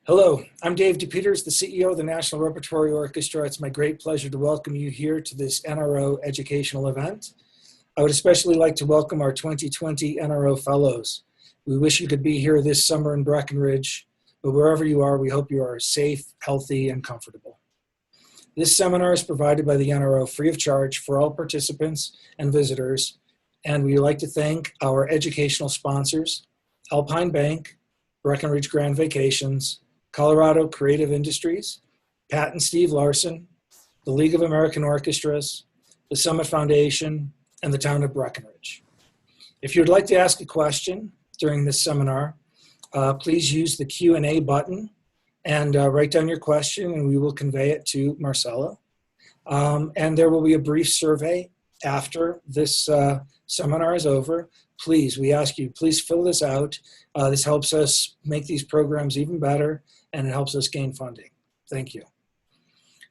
Hello, I'm Dave DePeters, the CEO of the National Repertory Orchestra. It's my great pleasure to welcome you here to this NRO educational event. I would especially like to welcome our 2020 NRO Fellows. We wish you could be here this summer in Breckenridge, but wherever you are, we hope you are safe, healthy, and comfortable. This seminar is provided by the NRO free of charge for all participants and visitors, and we would like to thank our educational sponsors, Alpine Bank, Breckenridge Grand Vacations, Colorado Creative Industries, Pat and Steve Larson, the League of American Orchestras, the Summit Foundation, and the town of Breckenridge. If you'd like to ask a question during this seminar, please use the Q&A button and write down your question, and we will convey it to Marcelo. And there will be a brief survey after this seminar is over. Please, we ask you, please fill this out. This helps us make these programs even better, and it helps us gain funding. Thank you.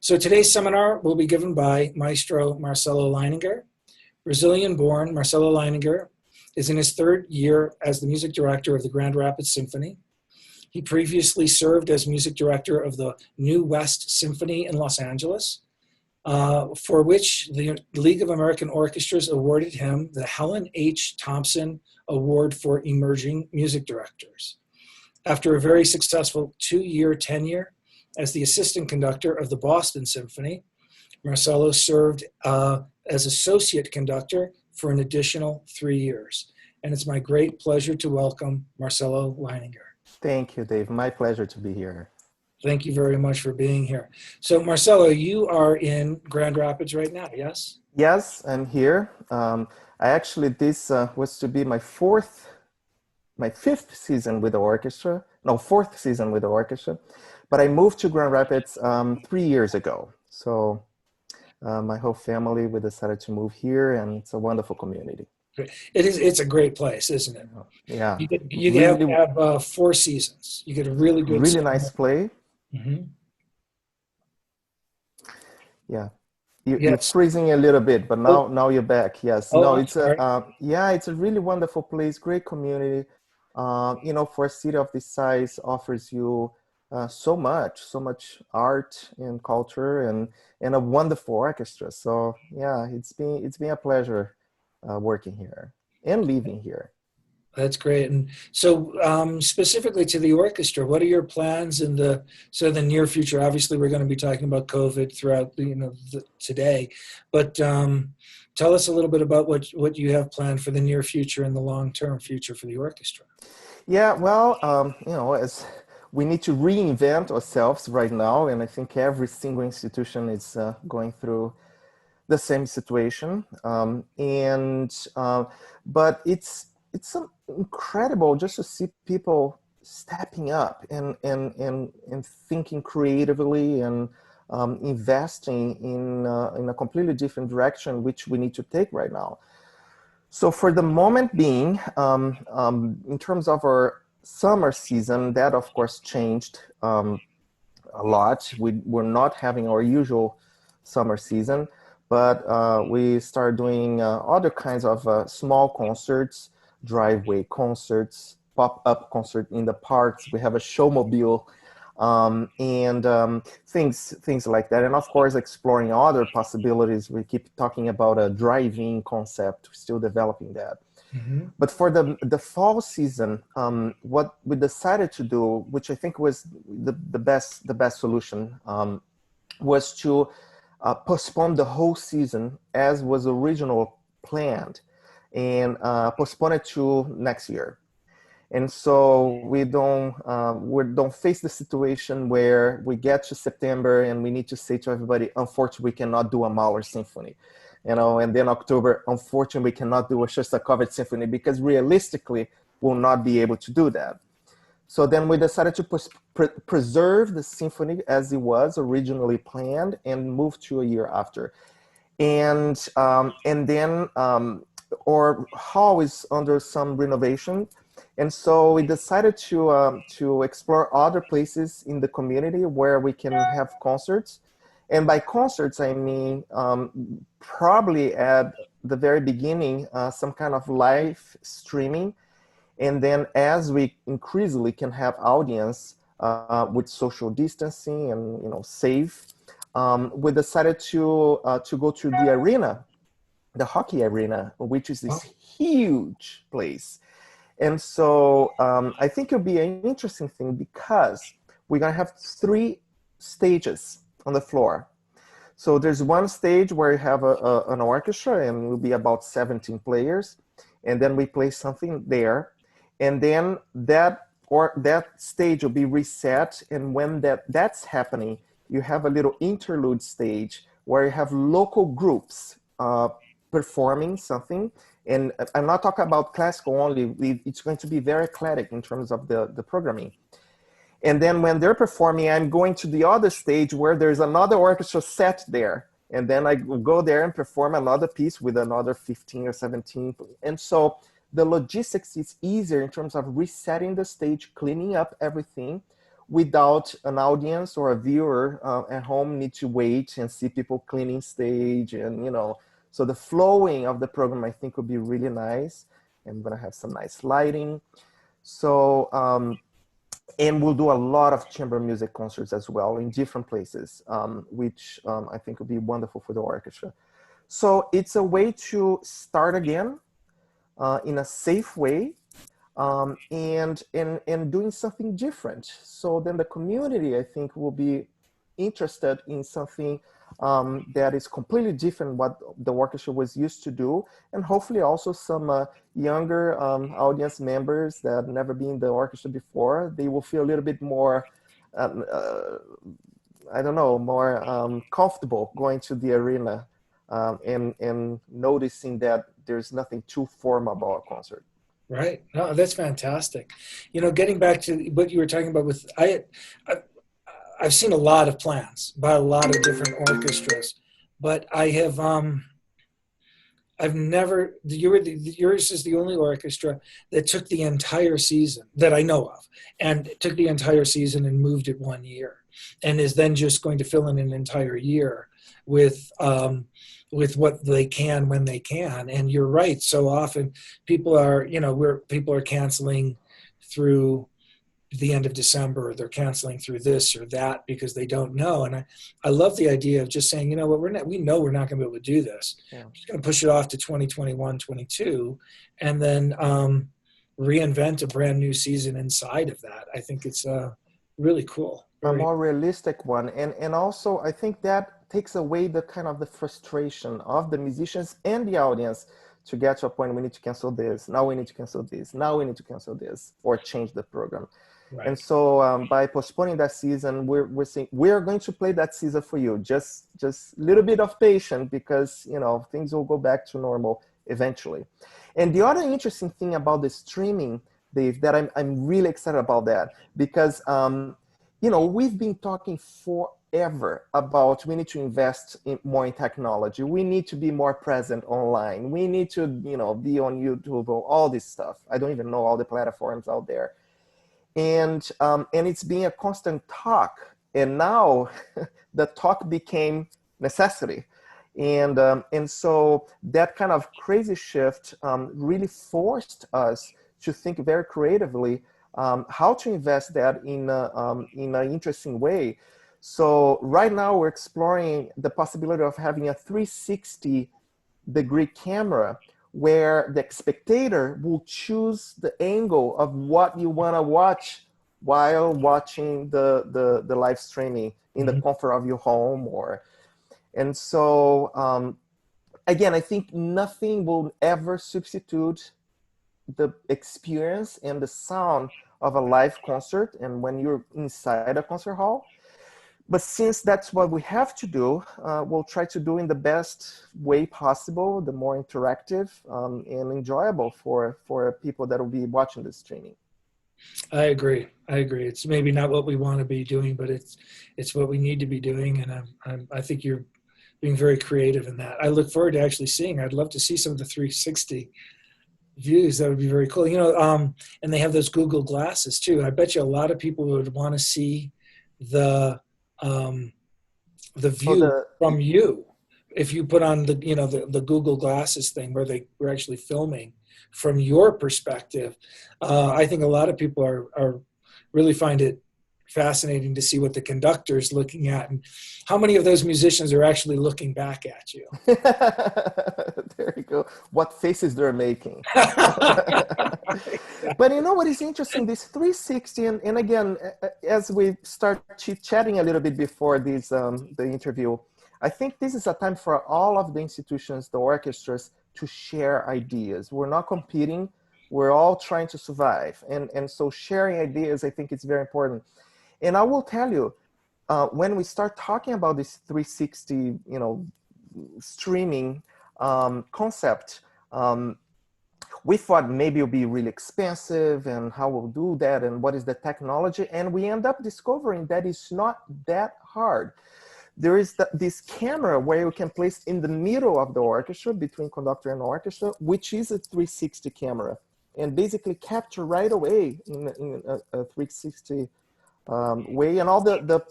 So today's seminar will be given by Maestro Marcelo Lehninger. Brazilian-born Marcelo Lehninger is in his third year as the music director of the Grand Rapids Symphony. He previously served as music director of the new West Symphony in Los Angeles, for which the League of American Orchestras awarded him the Helen H. Thompson Award for Emerging Music Directors. After a very successful 2-year tenure as the assistant conductor of the Boston Symphony, Marcelo served as associate conductor for an additional 3 years. And it's my great pleasure to welcome Marcelo Lehninger. Thank you, Dave. My pleasure to be here. Thank you very much for being here. So Marcelo, you are in Grand Rapids right now, yes? Yes, I'm here. This was to be my fifth season with the orchestra. No, fourth season with the orchestra. But I moved to Grand Rapids 3 years ago. So my whole family, we decided to move here, and it's a wonderful community. It's a great place, isn't it? Yeah. You really, have 4 seasons. You get a really good really nice play. Mm-hmm. Yeah. You're freezing a little bit, but now you're back. Yes. Oh, no, it's it's a really wonderful place, great community. For a city of this size, offers you so much art and culture and a wonderful orchestra. So yeah, it's been a pleasure working here and living here. That's great. And so specifically to the orchestra, what are your plans in the near future? Obviously, we're going to be talking about COVID throughout today, but tell us a little bit about what you have planned for the near future and the long-term future for the orchestra. Yeah, well, as we need to reinvent ourselves right now, and I think every single institution is going through the same situation. But it's incredible just to see people stepping up and thinking creatively and investing in a completely different direction, which we need to take right now. So for the moment being, in terms of our summer season, that of course changed a lot. We're not having our usual summer season, but we started doing other kinds of small concerts, driveway concerts, pop-up concert in the parks. We have a showmobile, and things like that. And of course, exploring other possibilities. We keep talking about a drive-in concept, still developing that. Mm-hmm. But for the fall season, what we decided to do, which I think was the best solution, was to postpone the whole season as was originally planned, and postpone it to next year. And so we don't face the situation where we get to September and we need to say to everybody, unfortunately, we cannot do a Mahler symphony, and then October, unfortunately, we cannot do a Shostakovich symphony, because realistically, we'll not be able to do that. So then we decided to preserve the symphony as it was originally planned and move to a year after. And then our hall is under some renovation. And so we decided to explore other places in the community where we can have concerts. And by concerts, I mean probably at the very beginning, some kind of live streaming. And then as we increasingly can have audience, with social distancing and safe. We decided to go to the arena, the hockey arena, which is this huge place. And so I think it'll be an interesting thing because we're going to have 3 stages on the floor. So there's one stage where you have an orchestra and it will be about 17 players. And then we play something there. And then that stage will be reset. And when that's happening, you have a little interlude stage where you have local groups performing something. And I'm not talking about classical only. It's going to be very eclectic in terms of the programming. And then when they're performing, I'm going to the other stage where there's another orchestra set there. And then I will go there and perform another piece with another 15 or 17. And so the logistics is easier in terms of resetting the stage, cleaning up everything without an audience or a viewer at home need to wait and see people cleaning stage. And, so the flowing of the program, I think, will be really nice. I'm going to have some nice lighting. So, and we'll do a lot of chamber music concerts as well in different places, which I think will be wonderful for the orchestra. So it's a way to start again in a safe way and doing something different. So then the community, I think, will be interested in something that is completely different what the orchestra was used to do, and hopefully also some younger audience members that have never been in the orchestra before. They will feel a little bit more, I don't know, more comfortable going to the arena and noticing that there's nothing too formal about a concert. Right. No, that's fantastic. Getting back to what you were talking about with, I've seen a lot of plans by a lot of different orchestras, but I have, I've never, yours is the only orchestra that took the entire season that I know of, and took the entire season and moved it 1 year, and is then just going to fill in an entire year with what they can when they can. And you're right. So often people are, people are canceling through the end of December, or they're canceling through this or that because they don't know. And I love the idea of just saying, what, we know we're not going to be able to do this. Yeah. We're just going to push it off to 2021, 22, and then reinvent a brand new season inside of that. I think it's really cool. A more realistic one. And also I think that takes away the kind of the frustration of the musicians and the audience to get to a point, we need to cancel this, now we need to cancel this, now we need to cancel this, or change the program. Right. And so by postponing that season, we're saying we're going to play that season for you. Just a little bit of patience, because things will go back to normal eventually. And the other interesting thing about the streaming, Dave, that I'm really excited about that, because we've been talking forever about we need to invest more in technology. We need to be more present online. We need to be on YouTube or all this stuff. I don't even know all the platforms out there. And it's been a constant talk, and now the talk became necessity, and so that kind of crazy shift really forced us to think very creatively how to invest that in an interesting way. So right now we're exploring the possibility of having a 360-degree camera, where the spectator will choose the angle of what you want to watch while watching the live streaming in the comfort of your home. And so again, I think nothing will ever substitute the experience and the sound of a live concert and when you're inside a concert hall. But since that's what we have to do, we'll try to do in the best way possible, the more interactive and enjoyable for people that will be watching the streaming. I agree. It's maybe not what we want to be doing, but it's what we need to be doing. And I think you're being very creative in that. I look forward to actually seeing. I'd love to see some of the 360 views. That would be very cool. And they have those Google glasses too. I bet you a lot of people would want to see the view from you if you put on the Google glasses thing where they were actually filming from your perspective. I think a lot of people are really find it fascinating to see what the conductor's looking at and how many of those musicians are actually looking back at you. There you go. What faces they're making. But you know what is interesting? This 360, and again, as we start chit-chatting a little bit before this, the interview, I think this is a time for all of the institutions, the orchestras, to share ideas. We're not competing. We're all trying to survive. And so sharing ideas, I think it's very important. And I will tell you, when we start talking about this 360, streaming concept, we thought maybe it'll be really expensive and how we'll do that and what is the technology. And we end up discovering that it's not that hard. There is this camera where you can place in the middle of the orchestra between conductor and orchestra, which is a 360 camera, and basically capture right away in a 360 way. And all the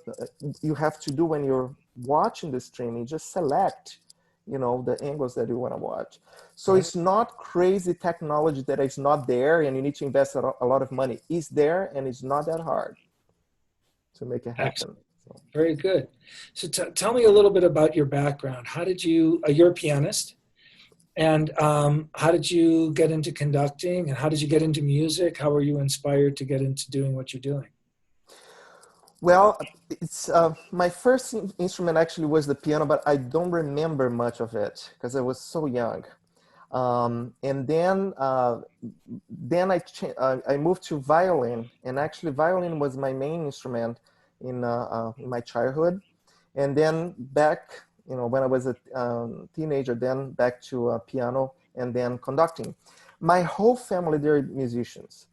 you have to do when you're watching the streaming, just select the angles that you want to watch. So It's not crazy technology that is not there and you need to invest a lot of money. It's there and it's not that hard to make it happen. Excellent. So. Very good. So tell me a little bit about your background. How did you're a pianist, and how did you get into conducting, and how did you get into music? How were you inspired to get into doing what you're doing? Well, it's my first instrument actually was the piano, but I don't remember much of it because I was so young. And then I moved to violin, and actually violin was my main instrument in my childhood. And then back, when I was a teenager, then back to piano and then conducting. My whole family, they're musicians.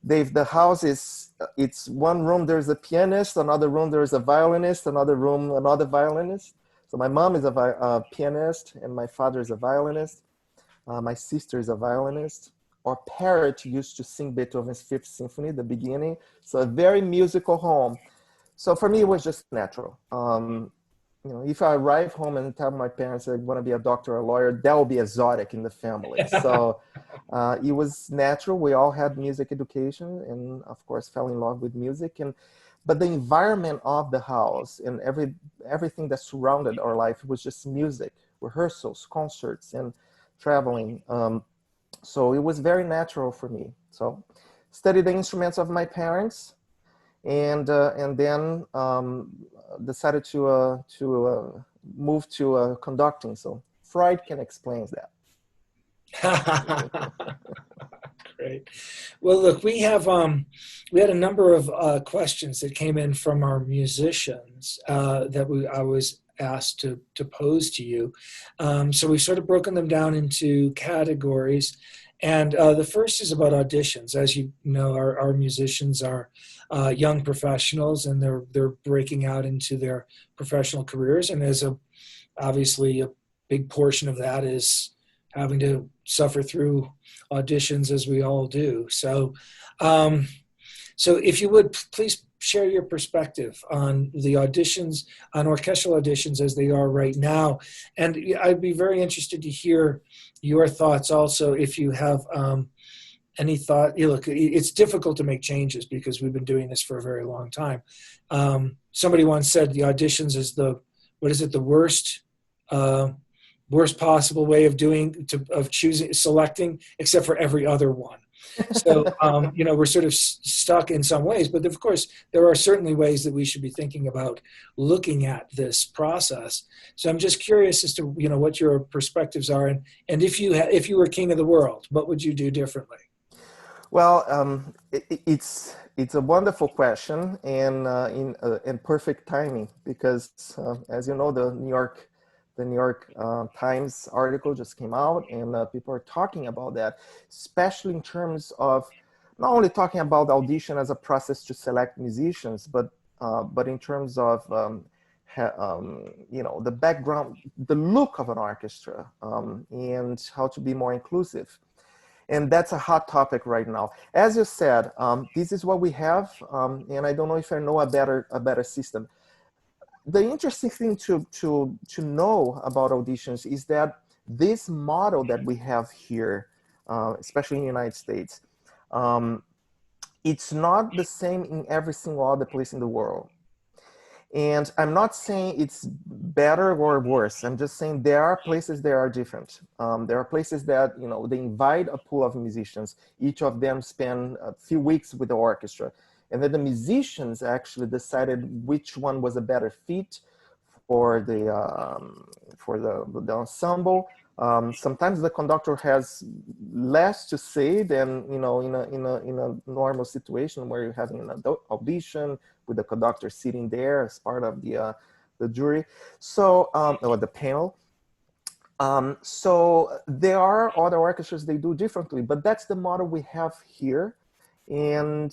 The house it's one room, there's a pianist, another room, there's a violinist, another room, another violinist. So my mom is a pianist and my father is a violinist. My sister is a violinist. Our parrot used to sing Beethoven's Fifth Symphony, the beginning. So a very musical home. So for me, it was just natural. If I arrive home and tell my parents I want to be a doctor or a lawyer, that will be exotic in the family. So it was natural. We all had music education and, of course, fell in love with music. But the environment of the house and everything that surrounded our life was just music, rehearsals, concerts, and traveling. So it was very natural for me. So studied the instruments of my parents. And then decided to move to conducting. So Freud can explain that. Great. Well, look, we had a number of questions that came in from our musicians that I was asked to pose to you. So we've sort of broken them down into categories. And the first is about auditions. As you know, our musicians are young professionals, and they're breaking out into their professional careers. And obviously a big portion of that is having to suffer through auditions, as we all do. So if you would please share your perspective on the auditions, on orchestral auditions as they are right now. And I'd be very interested to hear your thoughts also, if you have any thought. Look, it's difficult to make changes because we've been doing this for a very long time. Somebody once said the auditions is the worst possible way of selecting, except for every other one. So, we're sort of stuck in some ways, but of course, there are certainly ways that we should be thinking about looking at this process. So I'm just curious as to, what your perspectives are. And if you were king of the world, what would you do differently? Well, it's a wonderful question and in perfect timing because, as you know, the New York Times article just came out, and people are talking about that, especially in terms of not only talking about audition as a process to select musicians, but in terms of the background, the look of an orchestra, and how to be more inclusive. And that's a hot topic right now. As you said, this is what we have, and I don't know if I know a better system. The interesting thing to know about auditions is that this model that we have here, especially in the United States, it's not the same in every single other place in the world. And I'm not saying it's better or worse. I'm just saying there are places that are different. There are places that, you know, they invite a pool of musicians. Each of them spend a few weeks with the orchestra. And then the musicians actually decided which one was a better fit for the ensemble. Sometimes the conductor has less to say than, you know, in a normal situation where you're having an audition with the conductor sitting there as part of the jury, so or the panel. So there are other orchestras they do differently, but that's the model we have here. And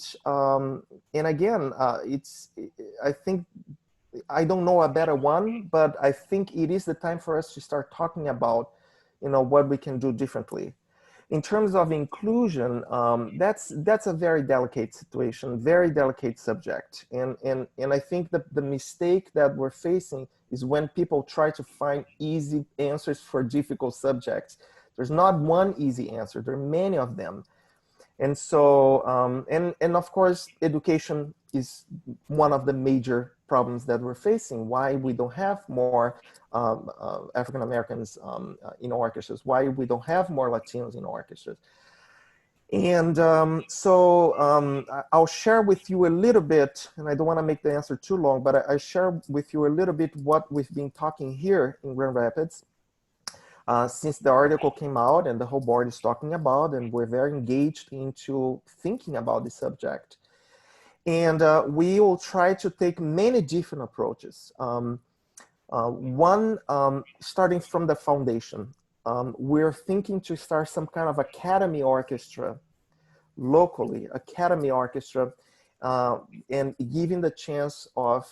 again, I think I don't know a better one, but I think it is the time for us to start talking about, you know, what we can do differently. In terms of inclusion, that's a very delicate situation, very delicate subject. And I think that the mistake that we're facing is when people try to find easy answers for difficult subjects. There's not one easy answer, there are many of them. And so, and of course, education is one of the major problems that we're facing. Why we don't have more African Americans in orchestras? Why we don't have more Latinos in orchestras? And I'll share with you a little bit, and I don't want to make the answer too long, but I share with you a little bit what we've been talking here in Grand Rapids. Since the article came out and the whole board is talking about, and we're very engaged into thinking about the subject. And we will try to take many different approaches. One, starting from the foundation. We're thinking to start some kind of academy orchestra locally, academy orchestra, and giving the chance of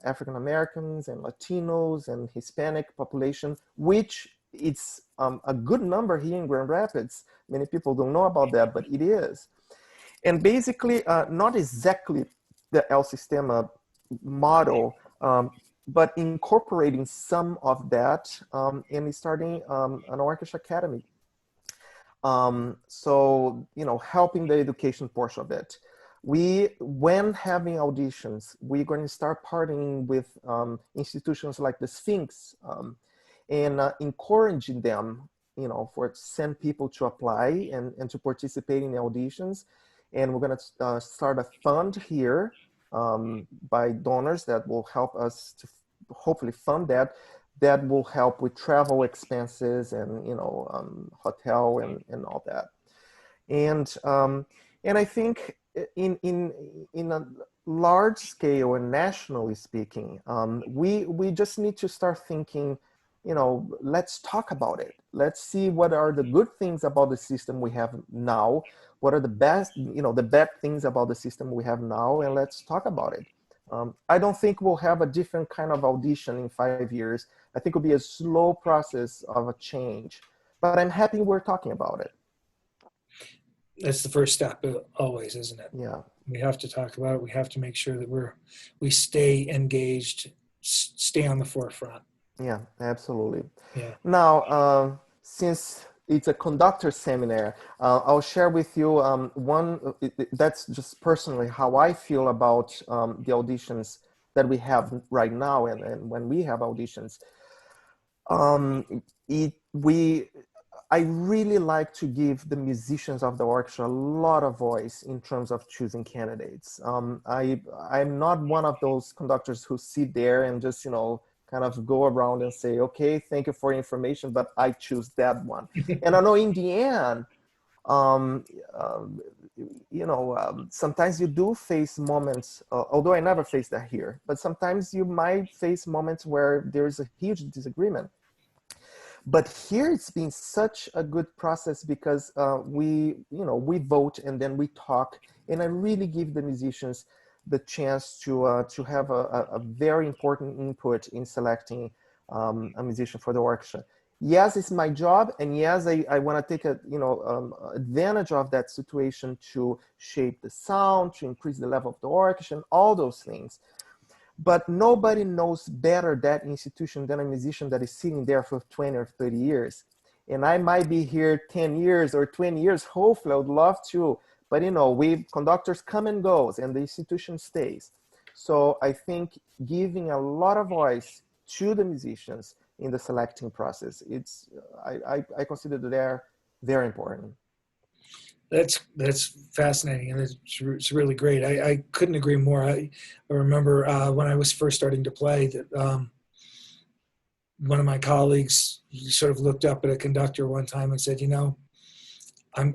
African Americans and Latinos and Hispanic population, which it's a good number here in Grand Rapids. Many people don't know about that, but it is. And basically, not exactly the El Sistema model, but incorporating some of that and starting an orchestra academy. So, you know, helping the education portion of it. When having auditions, we're going to start partnering with institutions like the Sphinx and encouraging them, you know, send people to apply and to participate in the auditions. And we're going to start a fund here by donors that will help us to hopefully fund that. That will help with travel expenses and, you know, hotel and all that. And I think in a large scale and nationally speaking, we just need to start thinking, you know, let's talk about it. Let's see what are the good things about the system we have now. What are the best, you know, the bad things about the system we have now, and let's talk about it. I don't think we'll have a different kind of audition in 5 years. I think it'll be a slow process of a change, but I'm happy we're talking about it. That's the first step always, isn't it? Yeah. We have to talk about it. We have to make sure that we stay engaged, stay on the forefront. Yeah, absolutely. Yeah. Now, since it's a conductor seminar, I'll share with you that's just personally how I feel about the auditions that we have right now, and when we have auditions. I really like to give the musicians of the orchestra a lot of voice in terms of choosing candidates. I'm not one of those conductors who sit there and just, you know, kind of go around and say, okay, thank you for your information, but I choose that one. And I know in the end, you know, sometimes you do face moments, although I never face that here, but sometimes you might face moments where there's a huge disagreement. But here it's been such a good process because we vote and then we talk, and I really give the musicians the chance to have a very important input in selecting a musician for the orchestra. Yes, it's my job, and yes, I want to take advantage of that situation to shape the sound, to increase the level of the orchestra, and all those things. But nobody knows better that institution than a musician that is sitting there for 20 or 30 years. And I might be here 10 years or 20 years, hopefully I would love to, But we conductors come and goes, and the institution stays. So I think giving a lot of voice to the musicians in the selecting process, I consider that they're very important. That's fascinating, and it's really great. I couldn't agree more. I remember when I was first starting to play that one of my colleagues sort of looked up at a conductor one time and said,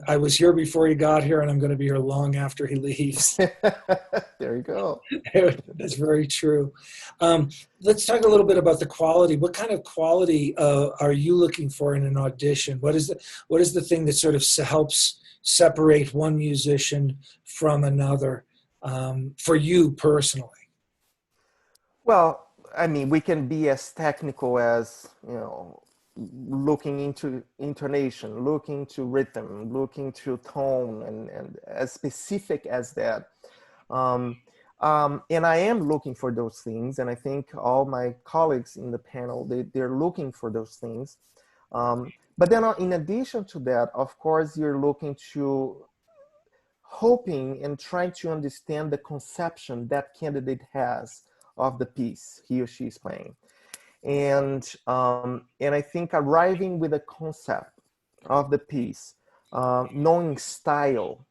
I was here before he got here, and I'm going to be here long after he leaves. There you go. That's very true. Let's talk a little bit about the quality. What kind of quality are you looking for in an audition? What is the thing that sort of helps separate one musician from another for you personally? Well, I mean, we can be as technical as, looking into intonation, looking to rhythm, looking to tone, and as specific as that. And I am looking for those things, and I think all my colleagues in the panel, they're looking for those things. But then in addition to that, of course, you're looking to hoping and trying to understand the conception that candidate has of the piece he or she is playing. And I think arriving with a concept of the piece, knowing style,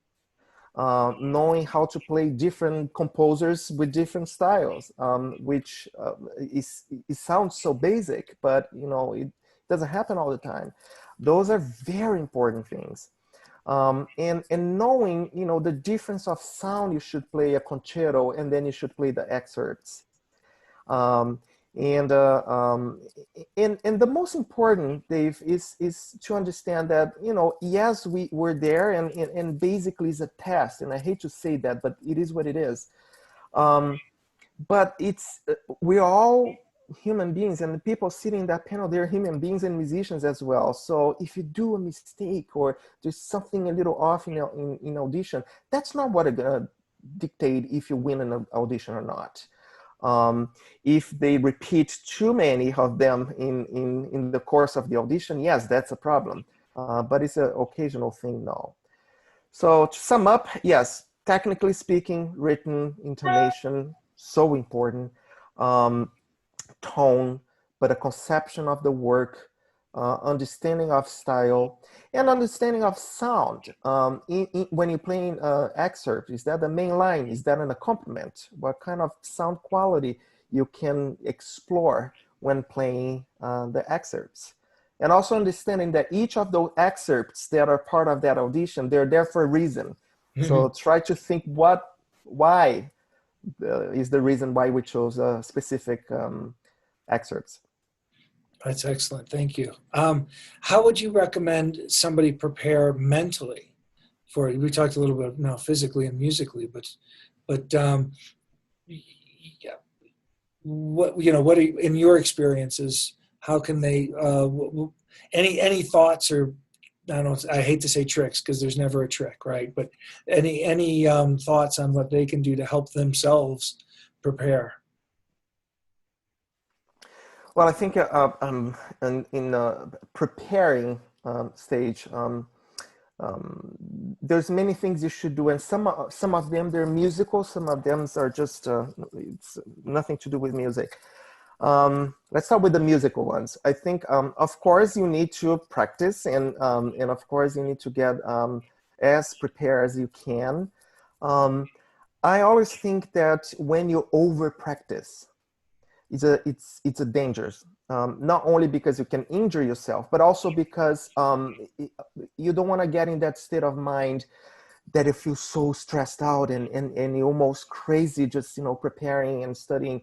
knowing how to play different composers with different styles, which it sounds so basic, but it doesn't happen all the time. Those are very important things. And knowing the difference of sound, you should play a concerto and then you should play the excerpts. And the most important, Dave, is to understand that, yes, we're there, and basically it's a test, and I hate to say that, but it is what it is. But we're all human beings, and the people sitting in that panel, they're human beings and musicians as well. So if you do a mistake or there's something a little off in audition, that's not what I'm gonna dictate if you win an audition or not. If they repeat too many of them in the course of the audition, yes, that's a problem. But it's an occasional thing now. So to sum up, yes, technically speaking, written, intonation, so important. Tone, but a conception of the work, understanding of style, and understanding of sound. When you're playing excerpt, is that the main line? Is that an accompaniment? What kind of sound quality you can explore when playing the excerpts? And also understanding that each of those excerpts that are part of that audition, they're there for a reason. Mm-hmm. So try to think why is the reason why we chose a specific excerpts. That's excellent. Thank you. How would you recommend somebody prepare mentally for it? We talked a little bit now physically and musically, but yeah, what are, in your experiences, how can they any thoughts, or I hate to say tricks because there's never a trick, right? But any thoughts on what they can do to help themselves prepare? Well, I think in preparing stage, there's many things you should do, and some of them they're musical, some of them are just it's nothing to do with music. Let's start with the musical ones. I think, of course, you need to practice, and of course you need to get as prepared as you can. I always think that when you over practice, it's a dangerous, not only because you can injure yourself, but also because you don't want to get in that state of mind that you feel so stressed out and you're almost crazy just preparing and studying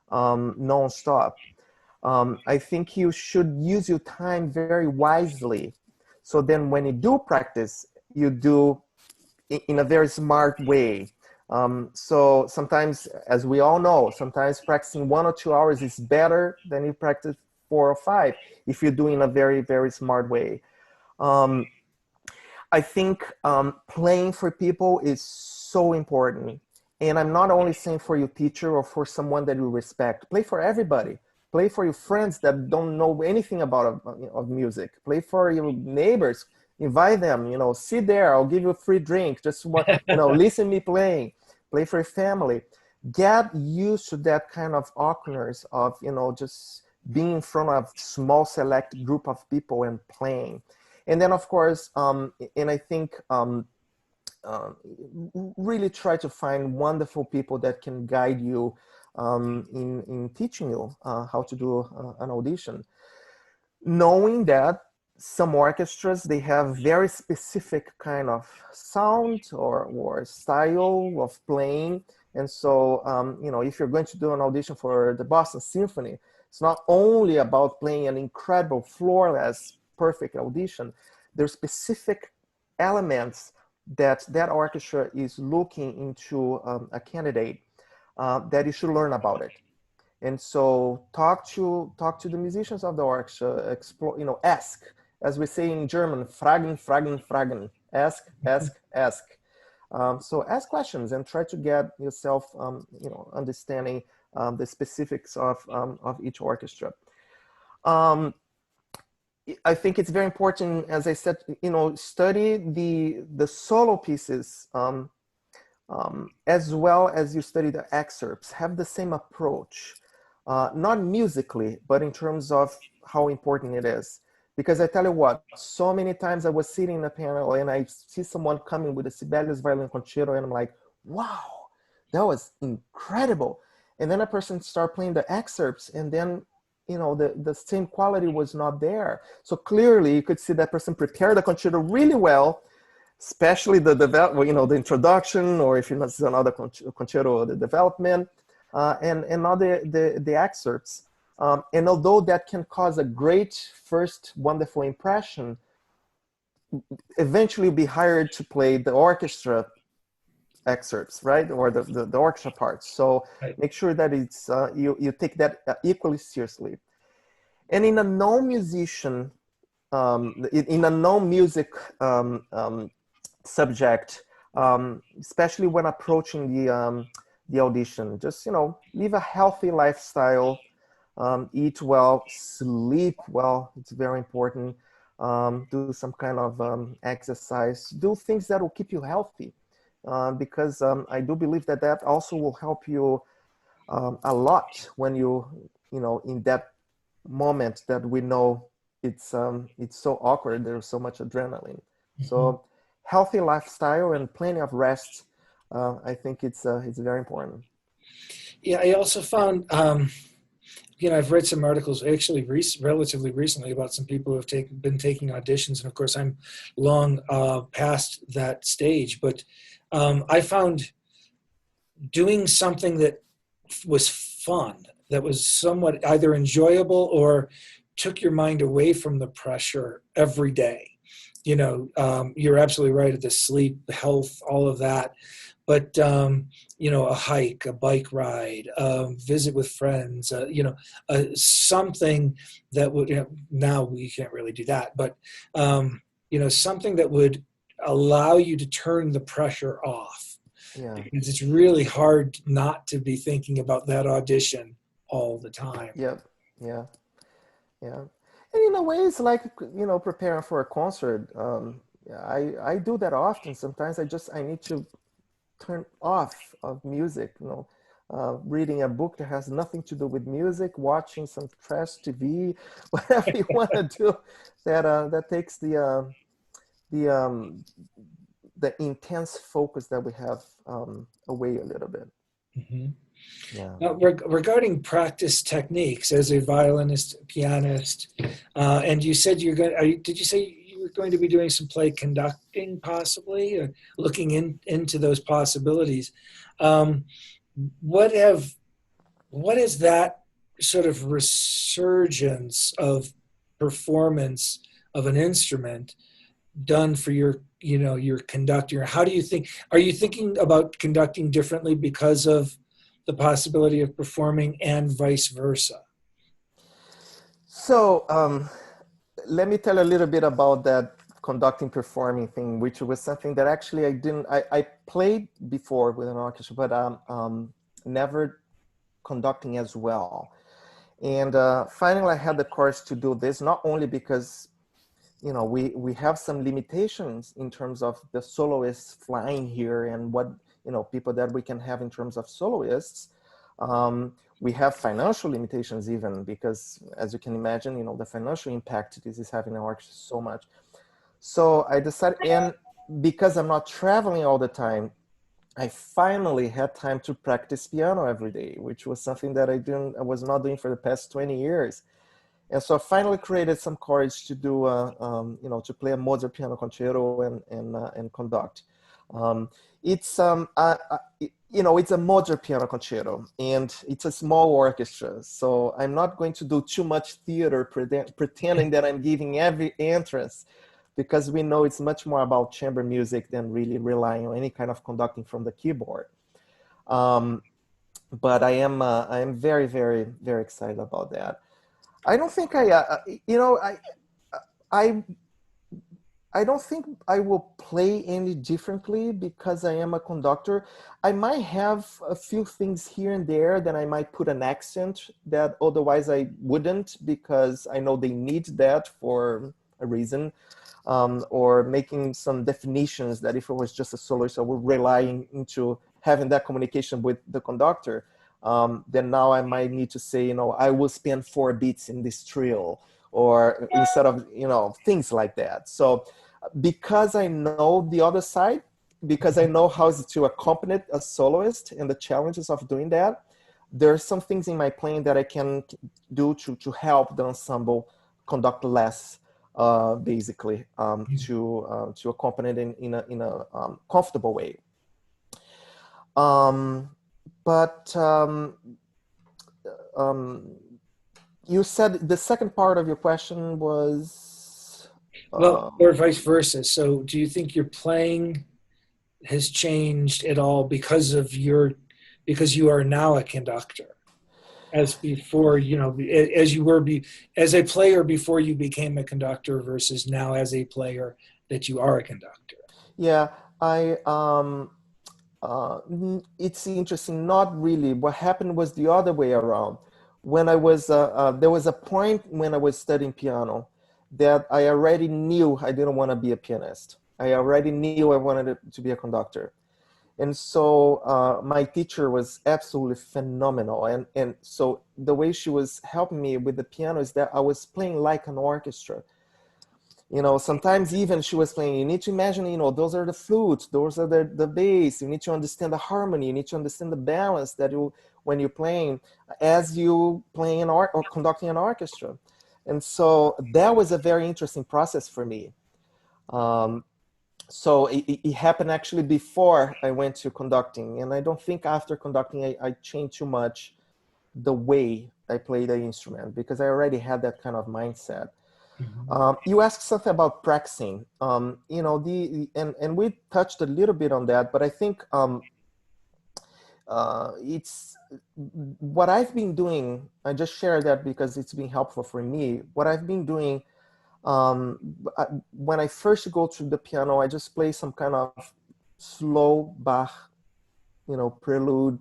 non-stop. I think you should use your time very wisely, so then when you do practice, you do in a very smart way. So sometimes, as we all know, sometimes practicing 1 or 2 hours is better than you practice 4 or 5 if you're doing a very, very smart way. I think playing for people is so important. And I'm not only saying for your teacher or for someone that you respect. Play for everybody. Play for your friends that don't know anything about of music. Play for your neighbors. invite them, sit there, I'll give you a free drink, just listen me playing, play for your family. Get used to that kind of awkwardness of, just being in front of small select group of people and playing. And then of course, and I think really try to find wonderful people that can guide you in teaching you how to do an audition. Knowing that some orchestras, they have very specific kind of sound or style of playing. And so, if you're going to do an audition for the Boston Symphony, it's not only about playing an incredible, flawless, perfect audition. There's specific elements that orchestra is looking into a candidate that you should learn about it. And so talk to the musicians of the orchestra, explore, ask, as we say in German, fragen, fragen, fragen, ask, ask, ask. So ask questions and try to get yourself, understanding the specifics of each orchestra. I think it's very important, as I said, study the solo pieces as well as you study the excerpts. Have the same approach, not musically, but in terms of how important it is. Because I tell you what, so many times I was sitting in a panel and I see someone coming with a Sibelius violin concerto and I'm like, wow, that was incredible. And then a person start playing the excerpts and then, the same quality was not there. So clearly you could see that person prepare the concerto really well, especially the introduction, or if it's another concerto, the development, and not the excerpts. And although that can cause a great first wonderful impression, eventually you'll be hired to play the orchestra excerpts, right? Or the orchestra parts. So right. Make sure that it's you take that equally seriously. And in a non-musician, in a non-music subject, especially when approaching the audition, just live a healthy lifestyle. Eat well, sleep well, it's very important. Do some kind of exercise, do things that will keep you healthy, because I do believe that also will help you a lot when in that moment that we know it's so awkward, there's so much adrenaline. Mm-hmm. So healthy lifestyle and plenty of rest, I think it's very important. Yeah, I also found I've read some articles actually relatively recently about some people who have been taking auditions. And of course, I'm long past that stage. But I found doing something that was fun, that was somewhat either enjoyable or took your mind away from the pressure every day. You're absolutely right at the sleep, the health, all of that. But, a hike, a bike ride, visit with friends, something that would, now we can't really do that, but, something that would allow you to turn the pressure off. Yeah. Because it's really hard not to be thinking about that audition all the time. Yep. Yeah. Yeah. And in a way, it's like, preparing for a concert. I do that often. Sometimes I need to turn off of music, reading a book that has nothing to do with music, watching some trash TV, whatever you want to do, that takes the intense focus that we have away a little bit. Mm-hmm. Yeah. Now, regarding practice techniques as a violinist, pianist, and you said did you say you were going to be doing some play conducting possibly, or looking into those possibilities? What is that sort of resurgence of performance of an instrument done for your conductor? How do you think, are you thinking about conducting differently because of the possibility of performing and vice versa? So let me tell a little bit about that conducting performing thing, which was something that actually I played before with an orchestra, but never conducting as well. And finally I had the courage to do this, not only because we have some limitations in terms of the soloists flying here and what, people that we can have in terms of soloists. We have financial limitations even because, as you can imagine, the financial impact this is having on orchestra so much. So I decided, and because I'm not traveling all the time, I finally had time to practice piano every day, which was something that I was not doing for the past 20 years. And so I finally created some courage to do, to play a Mozart piano concerto and conduct. It's it's a Mozart piano concerto, and it's a small orchestra. So I'm not going to do too much theater pretending that I'm giving every entrance, because we know it's much more about chamber music than really relying on any kind of conducting from the keyboard. But I am very, very, very excited about that. I don't think I I don't think I will play any differently because I am a conductor. I might have a few things here and there that I might put an accent that otherwise I wouldn't, because I know they need that for a reason, or making some definitions that if it was just a soloist, I would rely into having that communication with the conductor. Then now I might need to say, I will spend 4 beats in this trill, or instead of, things like that. So because I know the other side, because I know how to accompany a soloist and the challenges of doing that, there are some things in my playing that I can do to help the ensemble conduct less, basically, to accompany it in a comfortable way. But you said the second part of your question was, Well, or vice versa. So do you think your playing has changed at all because you are now a conductor, as before, as you were as a player before you became a conductor versus now as a player that you are a conductor? Yeah, it's interesting. Not really. What happened was the other way around. When I was, there was a point when I was studying piano that I already knew I didn't want to be a pianist. I already knew I wanted to be a conductor. And so my teacher was absolutely phenomenal. And so the way she was helping me with the piano is that I was playing like an orchestra. Sometimes even she was playing, you need to imagine, those are the flutes, those are the bass, you need to understand the harmony, you need to understand the balance that when you're playing, as you playing or conducting an orchestra. And so that was a very interesting process for me. So it happened actually before I went to conducting, and I don't think after conducting I changed too much the way I play the instrument, because I already had that kind of mindset. You asked something about practicing, and we touched a little bit on that, but I think it's what I've been doing. I just share that because it's been helpful for me. What I've been doing, when I first go to the piano, I just play some kind of slow Bach, prelude,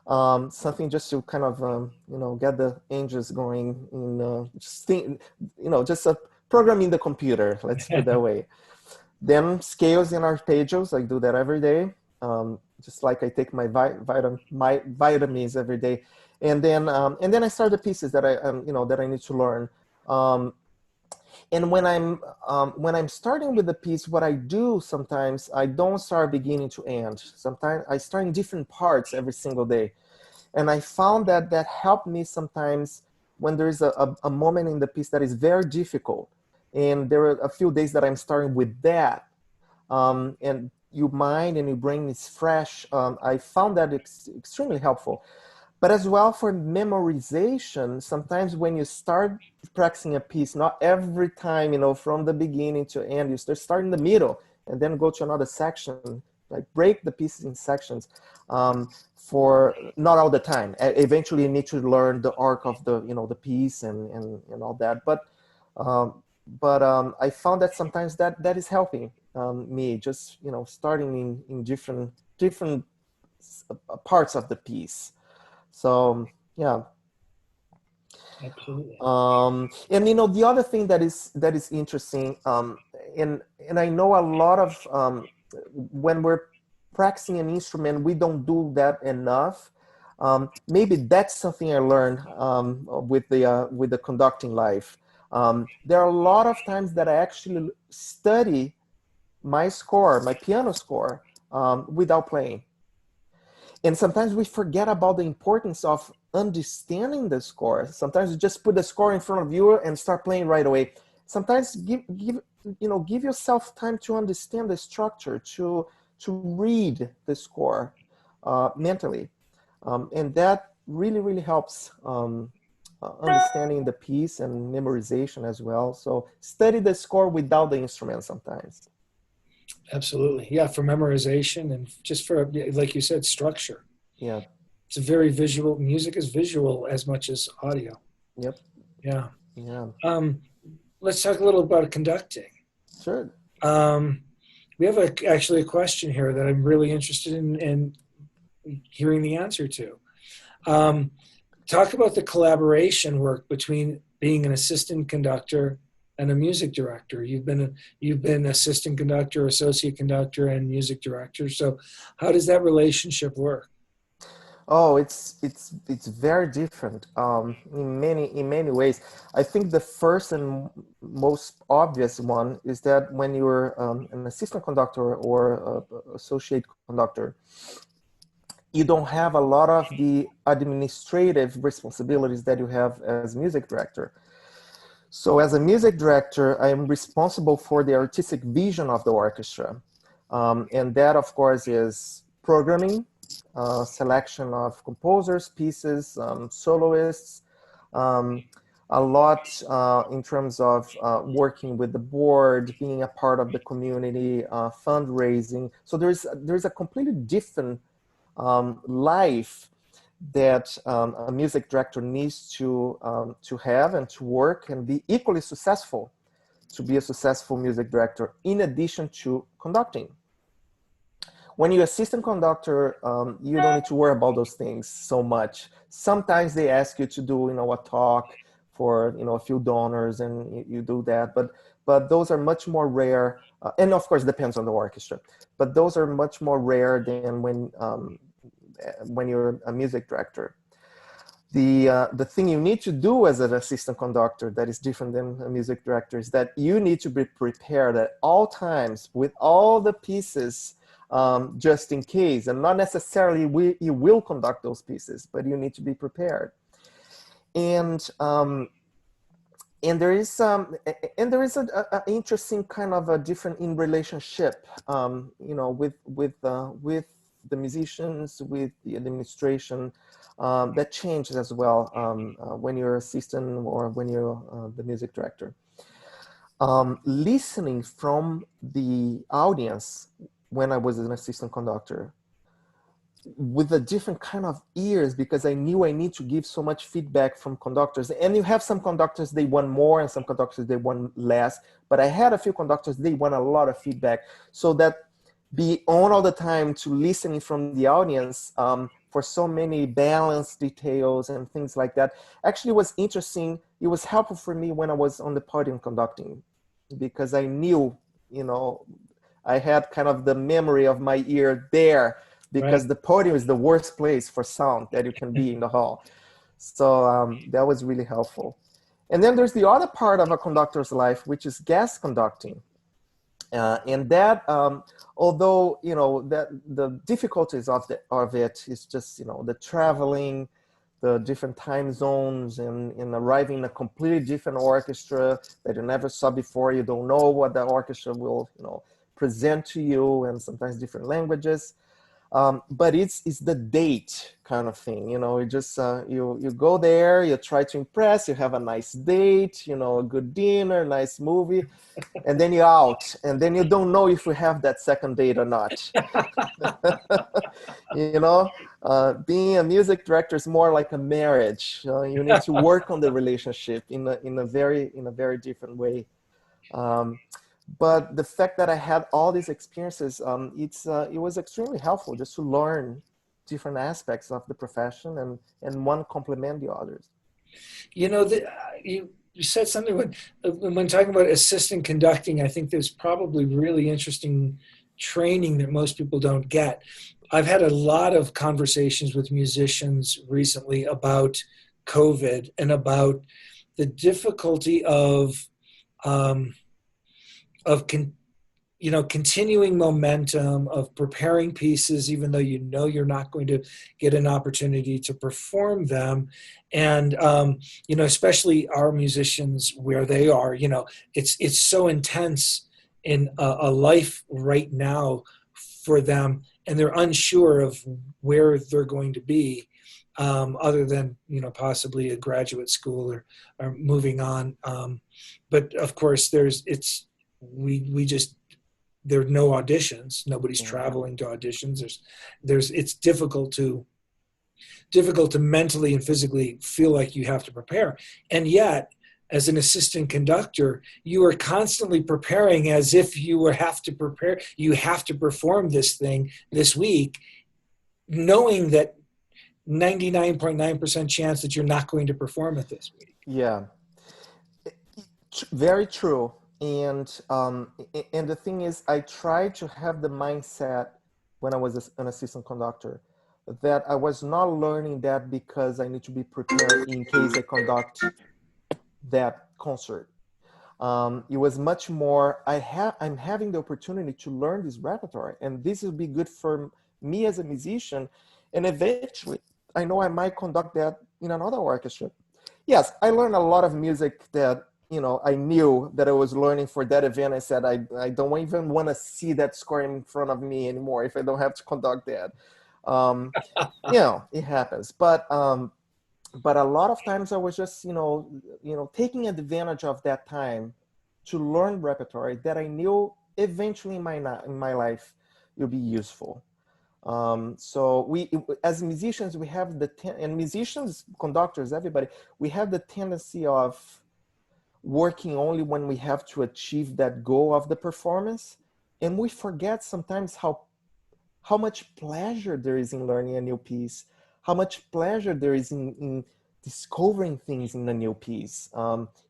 something just to kind of get the angels going in just a program in the computer, let's put it that way. Then scales and arpeggios, I do that every day, just like I take my vitamins every day. And then I start the pieces that I need to learn. And when I'm starting with the piece, what I do sometimes, I don't start beginning to end. Sometimes I start in different parts every single day. And I found that helped me sometimes when there is a moment in the piece that is very difficult. And there are a few days that I'm starting with that. And your mind and your brain is fresh. I found that extremely helpful. But as well for memorization, sometimes when you start practicing a piece, not every time, from the beginning to end, you start in the middle and then go to another section, like break the pieces in sections, for not all the time. Eventually you need to learn the arc of the piece and all that. But I found that sometimes that is helping me just, starting in different parts of the piece. So yeah. Absolutely. And you know, the other thing that is interesting, and I know a lot of when we're practicing an instrument, we don't do that enough. Maybe that's something I learned with the conducting life. There are a lot of times that I actually study my score, my piano score, without playing. And sometimes we forget about the importance of understanding the score. Sometimes you just put the score in front of you and start playing right away. Sometimes give yourself time to understand the structure, to read the score mentally, and that really helps understanding the piece and memorization as well. So study the score without the instrument sometimes. Absolutely. Yeah, for memorization and just for, like you said, structure. Yeah. It's a very visual, music is visual as much as audio. Yep. Yeah. Yeah. Let's talk a little about conducting. Sure. We have actually a question here that I'm really interested in hearing the answer to. Talk about the collaboration work between being an assistant conductor and a music director. You've been assistant conductor, associate conductor, and music director. So how does that relationship work? Oh, it's very different in many ways. I think the first and most obvious one is that when you're an assistant conductor or associate conductor, you don't have a lot of the administrative responsibilities that you have as music director. So as a music director, I am responsible for the artistic vision of the orchestra. And that, of course, is programming, selection of composers, pieces, soloists, a lot in terms of working with the board, being a part of the community, fundraising. So there's a completely different life that a music director needs to have and to work and be equally successful to be a successful music director in addition to conducting. When you're assistant conductor, you don't need to worry about those things so much. Sometimes they ask you to do, a talk for, a few donors, and you do that. But those are much more rare, and of course, depends on the orchestra. But those are much more rare than when you're a music director. The thing you need to do as an assistant conductor that is different than a music director is that you need to be prepared at all times with all the pieces, just in case, and not necessarily you will conduct those pieces, but you need to be prepared. And there is a interesting kind of a different in relationship, with the musicians, with the administration, that changes as well when you're assistant or when you're the music director. Listening from the audience when I was an assistant conductor with a different kind of ears, because I knew I need to give so much feedback from conductors. And you have some conductors, they want more, and some conductors, they want less. But I had a few conductors, they want a lot of feedback. So that be on all the time to listening from the audience for so many balanced details and things like that actually was interesting. It was helpful for me when I was on the podium conducting, because I knew, I had kind of the memory of my ear there, because Right. the podium is the worst place for sound that you can be in the hall. So that was really helpful. And then there's the other part of a conductor's life, which is guest conducting. And that, although, that the difficulties of it is just, the traveling, the different time zones, and arriving in a completely different orchestra that you never saw before. You don't know what the orchestra will, present to you, and sometimes different languages. But it's the date kind of thing, you just you go there, you try to impress, you have a nice date, a good dinner, nice movie, and then you're out, and then you don't know if you have that second date or not. Being a music director is more like a marriage. You need to work on the relationship in a very different way. But the fact that I had all these experiences, it was extremely helpful just to learn different aspects of the profession, and one complement the others. You know, you said something when talking about assistant conducting. I think there's probably really interesting training that most people don't get. I've had a lot of conversations with musicians recently about COVID and about the difficulty um, of continuing momentum, of preparing pieces, even though you know you're not going to get an opportunity to perform them. And, especially our musicians where they are, it's so intense in a life right now for them, and they're unsure of where they're going to be. Other than possibly a graduate school or moving on, but of course we just there are no auditions. Nobody's traveling to auditions. It's difficult to mentally and physically feel like you have to prepare. And yet, as an assistant conductor, you are constantly preparing as if have to prepare. You have to perform this thing this week, knowing that 99.9% chance that you're not going to perform it this week. Yeah, very true. And the thing is, I tried to have the mindset when I was an assistant conductor that I was not learning that because I need to be prepared in case I conduct that concert. It was much more, I'm having the opportunity to learn this repertoire, and this will be good for me as a musician. And eventually, I know I might conduct that in another orchestra. Yes, I learned a lot of music that I knew that I was learning for that event. I said, I don't even want to see that score in front of me anymore if I don't have to conduct that. It happens. But a lot of times I was just, taking advantage of that time to learn repertoire that I knew eventually in my life will be useful. So we, as musicians, we have and musicians, conductors, everybody, we have the tendency of working only when we have to achieve that goal of the performance. And we forget sometimes how much pleasure there is in learning a new piece, how much pleasure there is in discovering things in a new piece.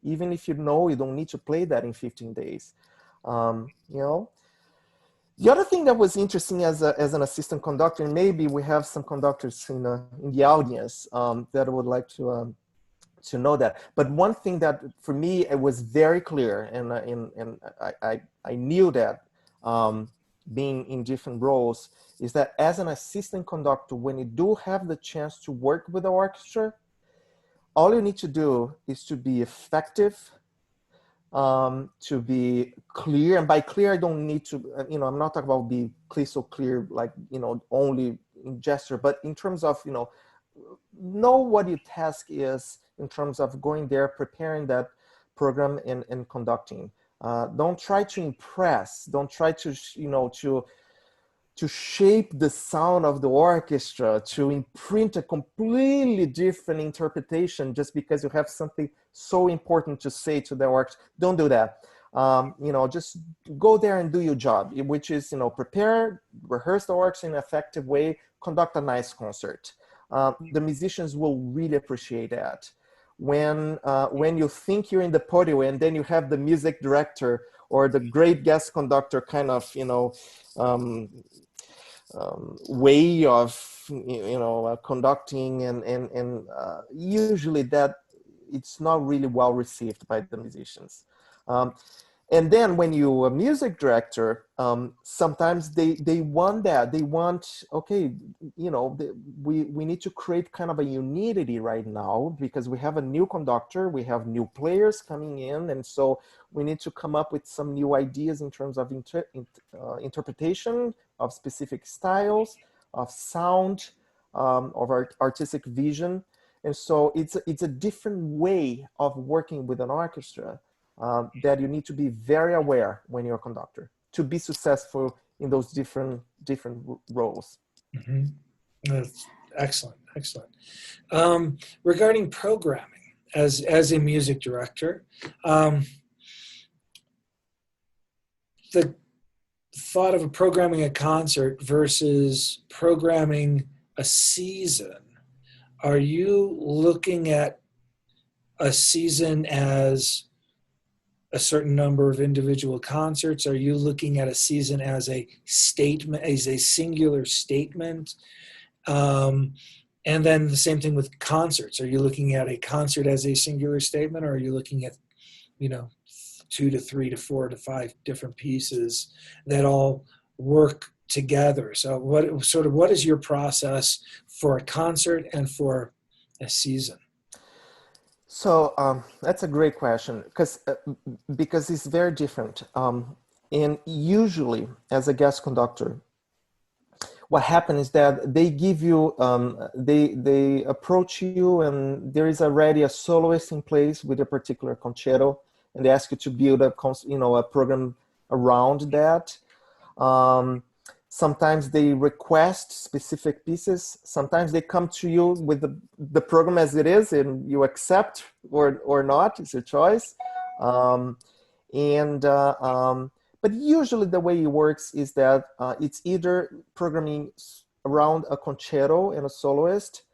Even if you don't need to play that in 15 days. The other thing that was interesting as an assistant conductor, and maybe we have some conductors in the audience that would like to know that. But one thing that for me, it was very clear, and I knew that being in different roles, is that as an assistant conductor, when you do have the chance to work with the orchestra, all you need to do is to be effective, to be clear. And by clear, I don't need to, I'm not talking about be crystal clear, like, only in gesture, but in terms of, know what your task is in terms of going there, preparing that program and conducting. Don't try to impress. Don't try to, to shape the sound of the orchestra, to imprint a completely different interpretation just because you have something so important to say to the orchestra. Don't do that. Just go there and do your job, which is, prepare, rehearse the orchestra in an effective way, conduct a nice concert. The musicians will really appreciate that. When you think you're in the podium and then you have the music director or the great guest conductor kind of, way of, conducting and usually that it's not really well received by the musicians. And then when you're a music director, sometimes they want that. They want, okay, we need to create kind of a unity right now because we have a new conductor, we have new players coming in. And so we need to come up with some new ideas in terms of interpretation of specific styles, of sound, of artistic vision. And so it's a different way of working with an orchestra. That you need to be very aware when you're a conductor to be successful in those different roles. Mm-hmm. That's excellent. Regarding programming, as a music director, the thought of programming a concert versus programming a season, are you looking at a season as a certain number of individual concerts? Are you looking at a season as a statement, as a singular statement? Um, and then the same thing with concerts. Are you looking at a concert as a singular statement, or are you looking at, you know, 2 to 3 to 4 to 5 different pieces that all work together? So what is your process for a concert and for a season? So that's a great question because it's very different. And usually, as a guest conductor, what happens is that they give you, they approach you, and there is already a soloist in place with a particular concerto, and they ask you to build a program around that. Um, Sometimes they request specific pieces. Sometimes they come to you with the program as it is, and you accept or not. It's your choice. Um, and But usually the way it works is that it's either programming around a concerto and a soloist,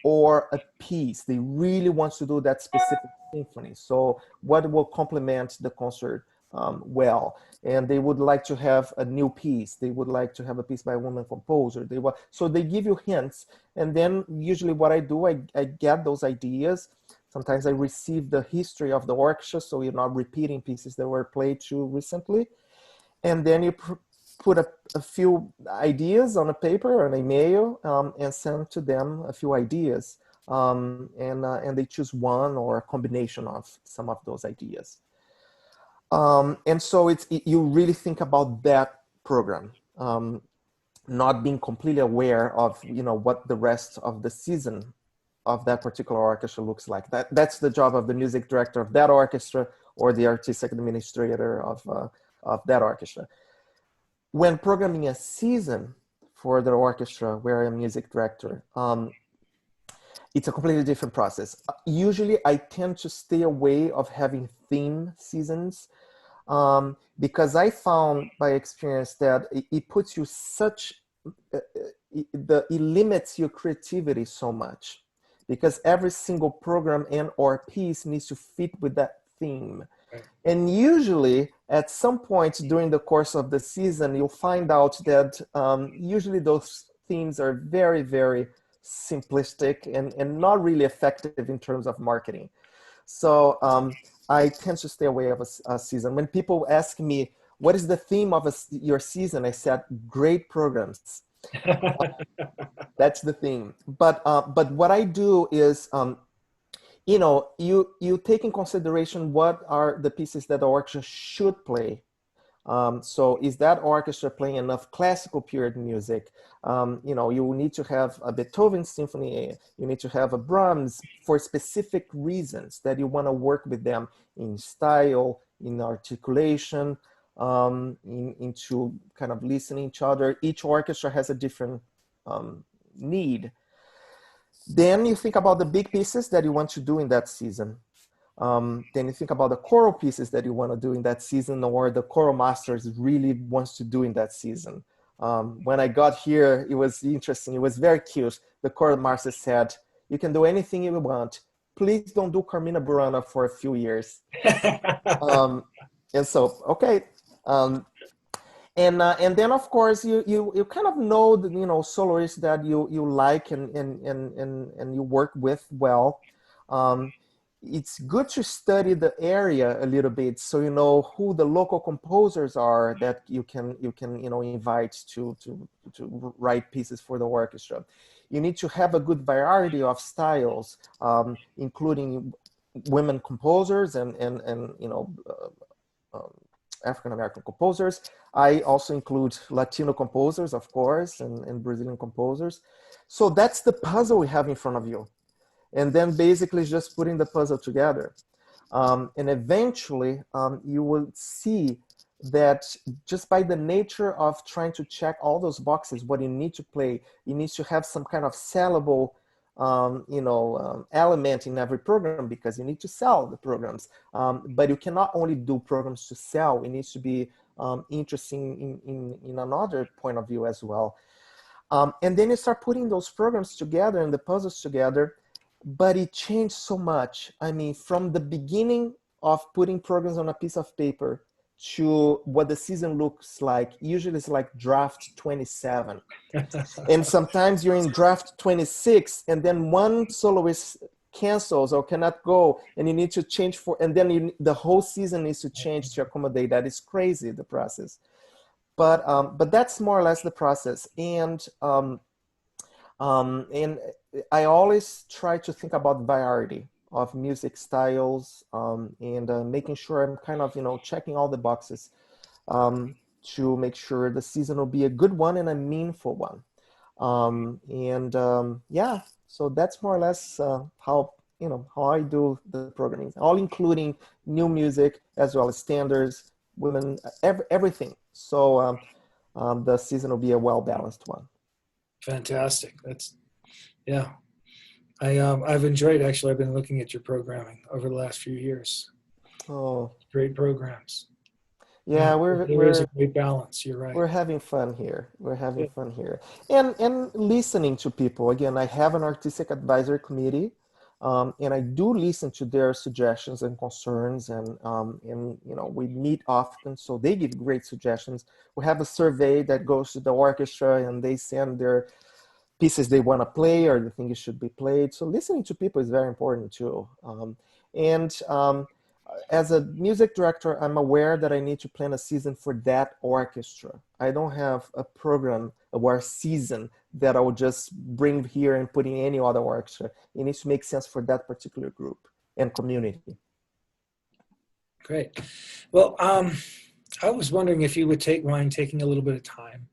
or a piece. They really want to do that specific symphony. So what will complement the concert well? And they would like to have a new piece. They would like to have a piece by a woman composer. So they give you hints. And then usually what I do, I get those ideas. Sometimes I receive the history of the orchestra, so you're not repeating pieces that were played too recently. And then you put a few ideas on a paper or an email, and send to them a few ideas. And they choose one or a combination of some of those ideas. And so you really think about that program, not being completely aware of what the rest of the season of that particular orchestra looks like. That's the job of the music director of that orchestra or the artistic administrator of that orchestra. When programming a season for the orchestra where I'm music director, it's a completely different process. Usually I tend to stay away of having theme seasons, because I found by experience that it puts you it limits your creativity so much, because every single program and or piece needs to fit with that theme. Right. And usually at some point during the course of the season, you'll find out that usually those themes are very, very simplistic and not really effective in terms of marketing. So I tend to stay away of a season. When people ask me, what is the theme of your season? I said, great programs. That's the theme. But what I do is, you take in consideration what are the pieces that the orchestra should play. So is that orchestra playing enough classical period music? You need to have a Beethoven symphony, you need to have a Brahms for specific reasons that you want to work with them in style, in articulation, into kind of listening each other. Each orchestra has a different need. Then you think about the big pieces that you want to do in that season. Then you think about the choral pieces that you want to do in that season, or the choral masters really wants to do in that season. When I got here, it was interesting. It was very cute. The choral master said, you can do anything you want. Please don't do Carmina Burana for a few years. And so, okay. And then of course you kind of know the soloists that you like and you work with well. It's good to study the area a little bit, so you know who the local composers are that you can invite to write pieces for the orchestra. You need to have a good variety of styles, including women composers and African American composers. I also include Latino composers, of course, and Brazilian composers. So that's the puzzle we have in front of you. And then basically just putting the puzzle together. And eventually you will see that just by the nature of trying to check all those boxes, what you need to play, you need to have some kind of sellable element in every program, because you need to sell the programs. But you cannot only do programs to sell. It needs to be interesting in another point of view as well. And then you start putting those programs together and the puzzles together. but it changed so much. I mean, from the beginning of putting programs on a piece of paper to what the season looks like, usually it's like draft 27. And sometimes you're in draft 26 and then one soloist cancels or cannot go and you need to change and then the whole season needs to change to accommodate that. It's crazy, the process. But that's more or less the process. And I always try to think about variety of music styles, and making sure I'm kind of, checking all the boxes, to make sure the season will be a good one and a meaningful one. Yeah, so that's more or less how I do the programming, all including new music as well as standards, women, everything. So the season will be a well-balanced one. Fantastic. Yeah. I've enjoyed, actually, I've been looking at your programming over the last few years. Oh, Great programs. yeah, There is a great balance. You're right. we're having fun here. We're having Yeah. fun here, and listening to people. Again, I have an artistic advisory committee, and I do listen to their suggestions and concerns, and we meet often, so they give great suggestions. We have a survey that goes to the orchestra, and they send their pieces they want to play or they think it should be played. So listening to people is very important too. And as a music director, I'm aware that I need to plan a season for that orchestra. I don't have a program or a season that I will just bring here and put in any other orchestra. It needs to make sense for that particular group and community. Great. Well, I was wondering if you would mind taking a little bit of time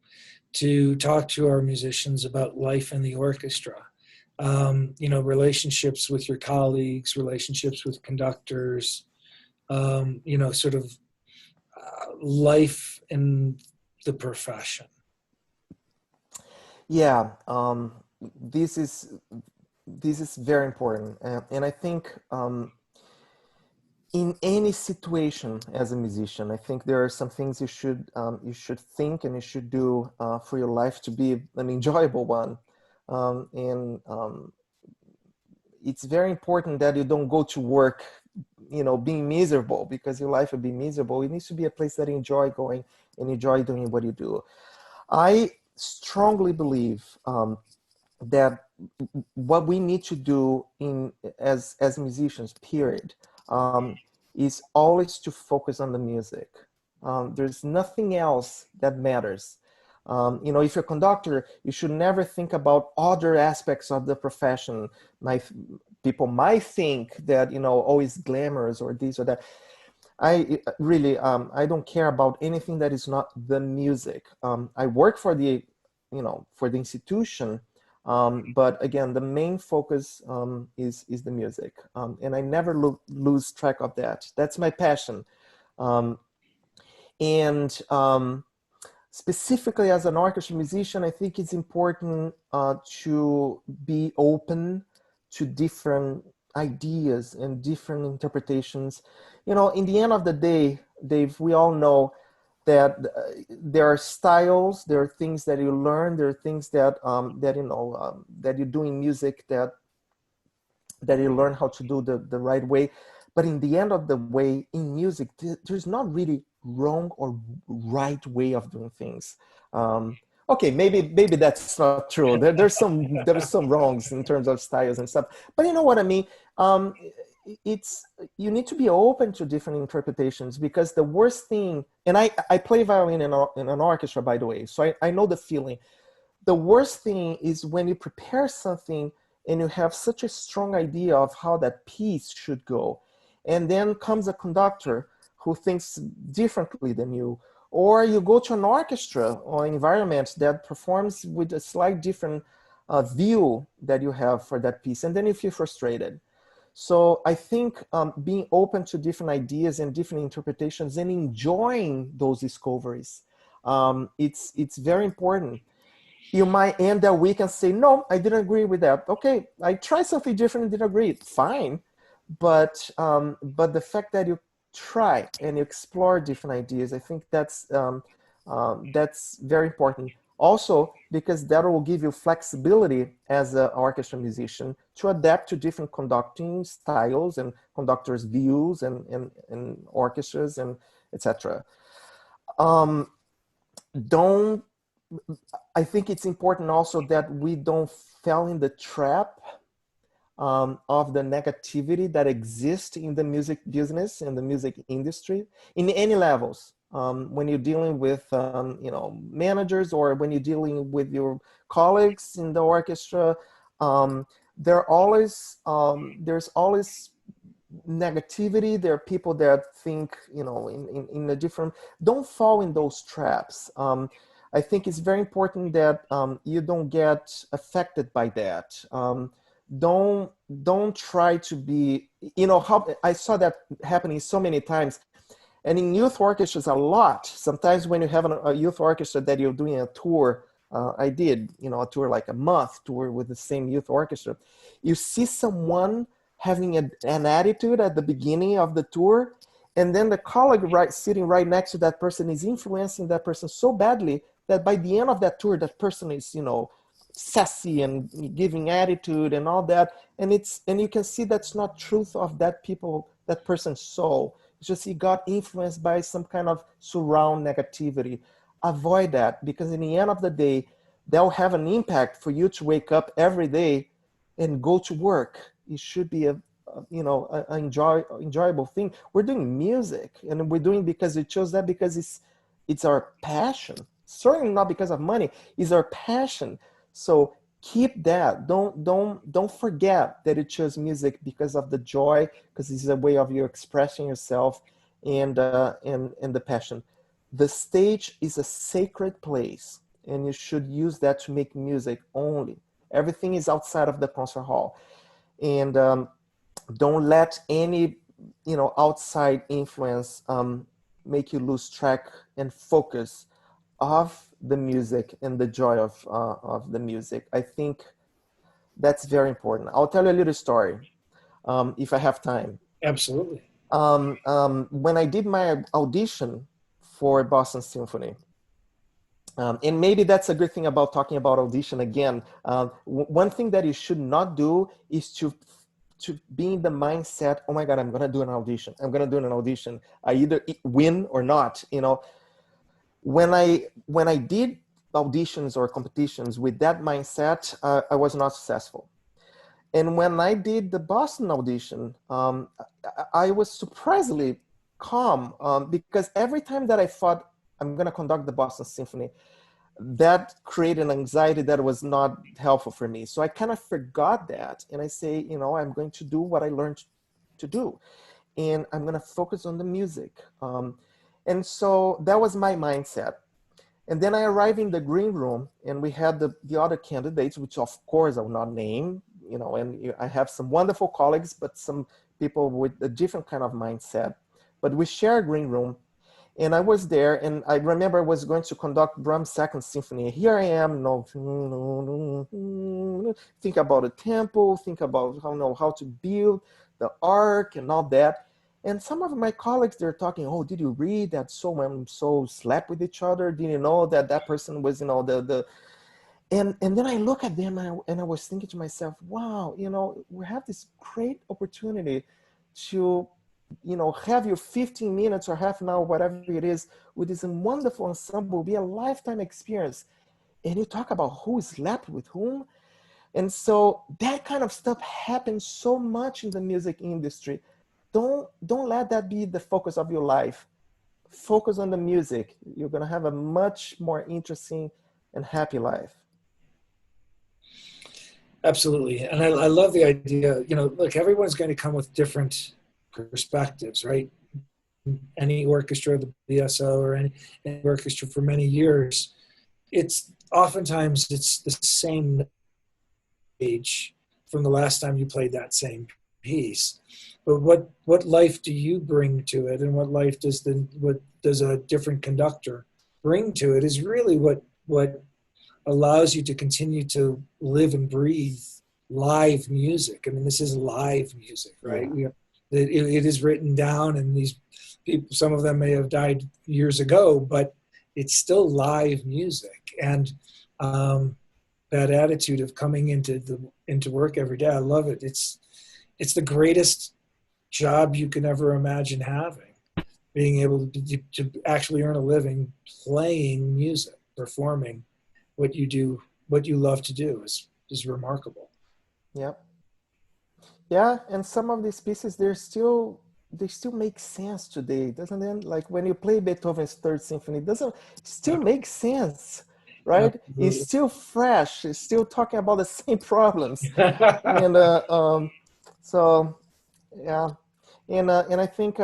to talk to our musicians about life in the orchestra. Relationships with your colleagues, relationships with conductors, sort of life in the profession. Yeah, this is very important, and I think in any situation as a musician, I think there are some things you should think and you should do for your life to be an enjoyable one, and it's very important that you don't go to work, being miserable, because your life will be miserable. It needs to be a place that you enjoy going and enjoy doing what you do. I strongly believe that what we need to do as musicians, period, is always to focus on the music. There's nothing else that matters. If you're a conductor, you should never think about other aspects of the profession. People might think that, always glamorous or this or that. I really, I don't care about anything that is not the music. I work for the institution, but again, the main focus is the music, and I never lose track of that. That's my passion, and specifically as an orchestra musician, I think it's important to be open to different ideas and different interpretations. In the end of the day, Dave, we all know that there are styles, there are things that you learn, there are things that that you do in music that you learn how to do the right way. But in the end of the way, in music, there's not really wrong or right way of doing things. Okay, maybe that's not true. There's some wrongs in terms of styles and stuff. But you know what I mean? You need to be open to different interpretations, because the worst thing, and I play violin in an orchestra, by the way, so I know the feeling. The worst thing is when you prepare something and you have such a strong idea of how that piece should go, and then comes a conductor who thinks differently than you, or you go to an orchestra or environment that performs with a slight different view that you have for that piece, and then you feel frustrated. So I think being open to different ideas and different interpretations and enjoying those discoveries, it's very important. You might end that week and say, no, I didn't agree with that. Okay, I tried something different and didn't agree. Fine. But the fact that you try and you explore different ideas, I think that's very important. Also, because that will give you flexibility as an orchestra musician to adapt to different conducting styles and conductors' views and orchestras and etc. Um, don't I think it's important also that we don't fall in the trap of the negativity that exists in the music business and the music industry in any levels. When you're dealing with managers, or when you're dealing with your colleagues in the orchestra, there's always negativity. There are people that think, in a different, don't fall in those traps. I think it's very important that you don't get affected by that. Don't try to be, how I saw that happening so many times. And in youth orchestras a lot. Sometimes when you have a youth orchestra that you're doing a tour, I did, a tour like a month tour with the same youth orchestra. You see someone having an attitude at the beginning of the tour, and then the colleague sitting right next to that person is influencing that person so badly that by the end of that tour, that person is, sassy and giving attitude and all that. And you can see that's not truth of that person's soul. It's just he got influenced by some kind of surround negativity. Avoid that, because in the end of the day, they'll have an impact for you to wake up every day and go to work. It should be an enjoyable thing. We're doing music, and we're doing because we chose that because it's our passion. Certainly not because of money. It's our passion. So keep that. Don't forget that you chose music because of the joy, because it's a way of you expressing yourself and the passion. The stage is a sacred place, and you should use that to make music only. Everything is outside of the concert hall. And don't let any outside influence make you lose track and focus of the music and the joy of the music. I think that's very important. I'll tell you a little story if I have time. Absolutely. When I did my audition for Boston Symphony, and maybe that's a good thing about talking about audition again. One thing that you should not do is to be in the mindset, oh my God, I'm going to do an audition. I'm going to do an audition. I either win or not. When I did auditions or competitions with that mindset, I was not successful. And when I did the Boston audition, I was surprisingly calm because every time that I thought I'm going to conduct the Boston Symphony, that created an anxiety that was not helpful for me. So I kind of forgot that. And I say, I'm going to do what I learned to do. And I'm going to focus on the music. And so that was my mindset. And then I arrived in the green room, and we had the other candidates, which of course I will not name, and I have some wonderful colleagues, but some people with a different kind of mindset. But we share a green room. And I was there, and I remember I was going to conduct Brahms' Second Symphony. Here I am, think about the tempo, think about how to build the arc and all that. And some of my colleagues, they're talking, oh, did you read that so and so slept with each other? Did you know that person was, and then I look at them and I was thinking to myself, wow, we have this great opportunity to have your 15 minutes or half an hour, whatever it is, with this wonderful ensemble, be a lifetime experience. And you talk about who slept with whom. And so that kind of stuff happens so much in the music industry. Don't let that be the focus of your life. Focus on the music. You're going to have a much more interesting and happy life. Absolutely. And I love the idea, look, everyone's going to come with different perspectives, right? Any orchestra, the BSO or any orchestra for many years, oftentimes it's the same age from the last time you played that same piece. But what life do you bring to it, and what life does a different conductor bring to it is really what allows you to continue to live and breathe live music. I mean, this is live music, right? Yeah. It is written down, and these people, some of them may have died years ago, but it's still live music. And that attitude of coming into work every day, I love it. It's the greatest job you can ever imagine having, being able to actually earn a living playing music, performing what you do, what you love to do is remarkable. Yep. Yeah, and some of these pieces they still make sense today, doesn't it? Like when you play Beethoven's Third Symphony, it doesn't still make sense, right? It's Absolutely. still fresh. It's still talking about the same problems, and so yeah, and I think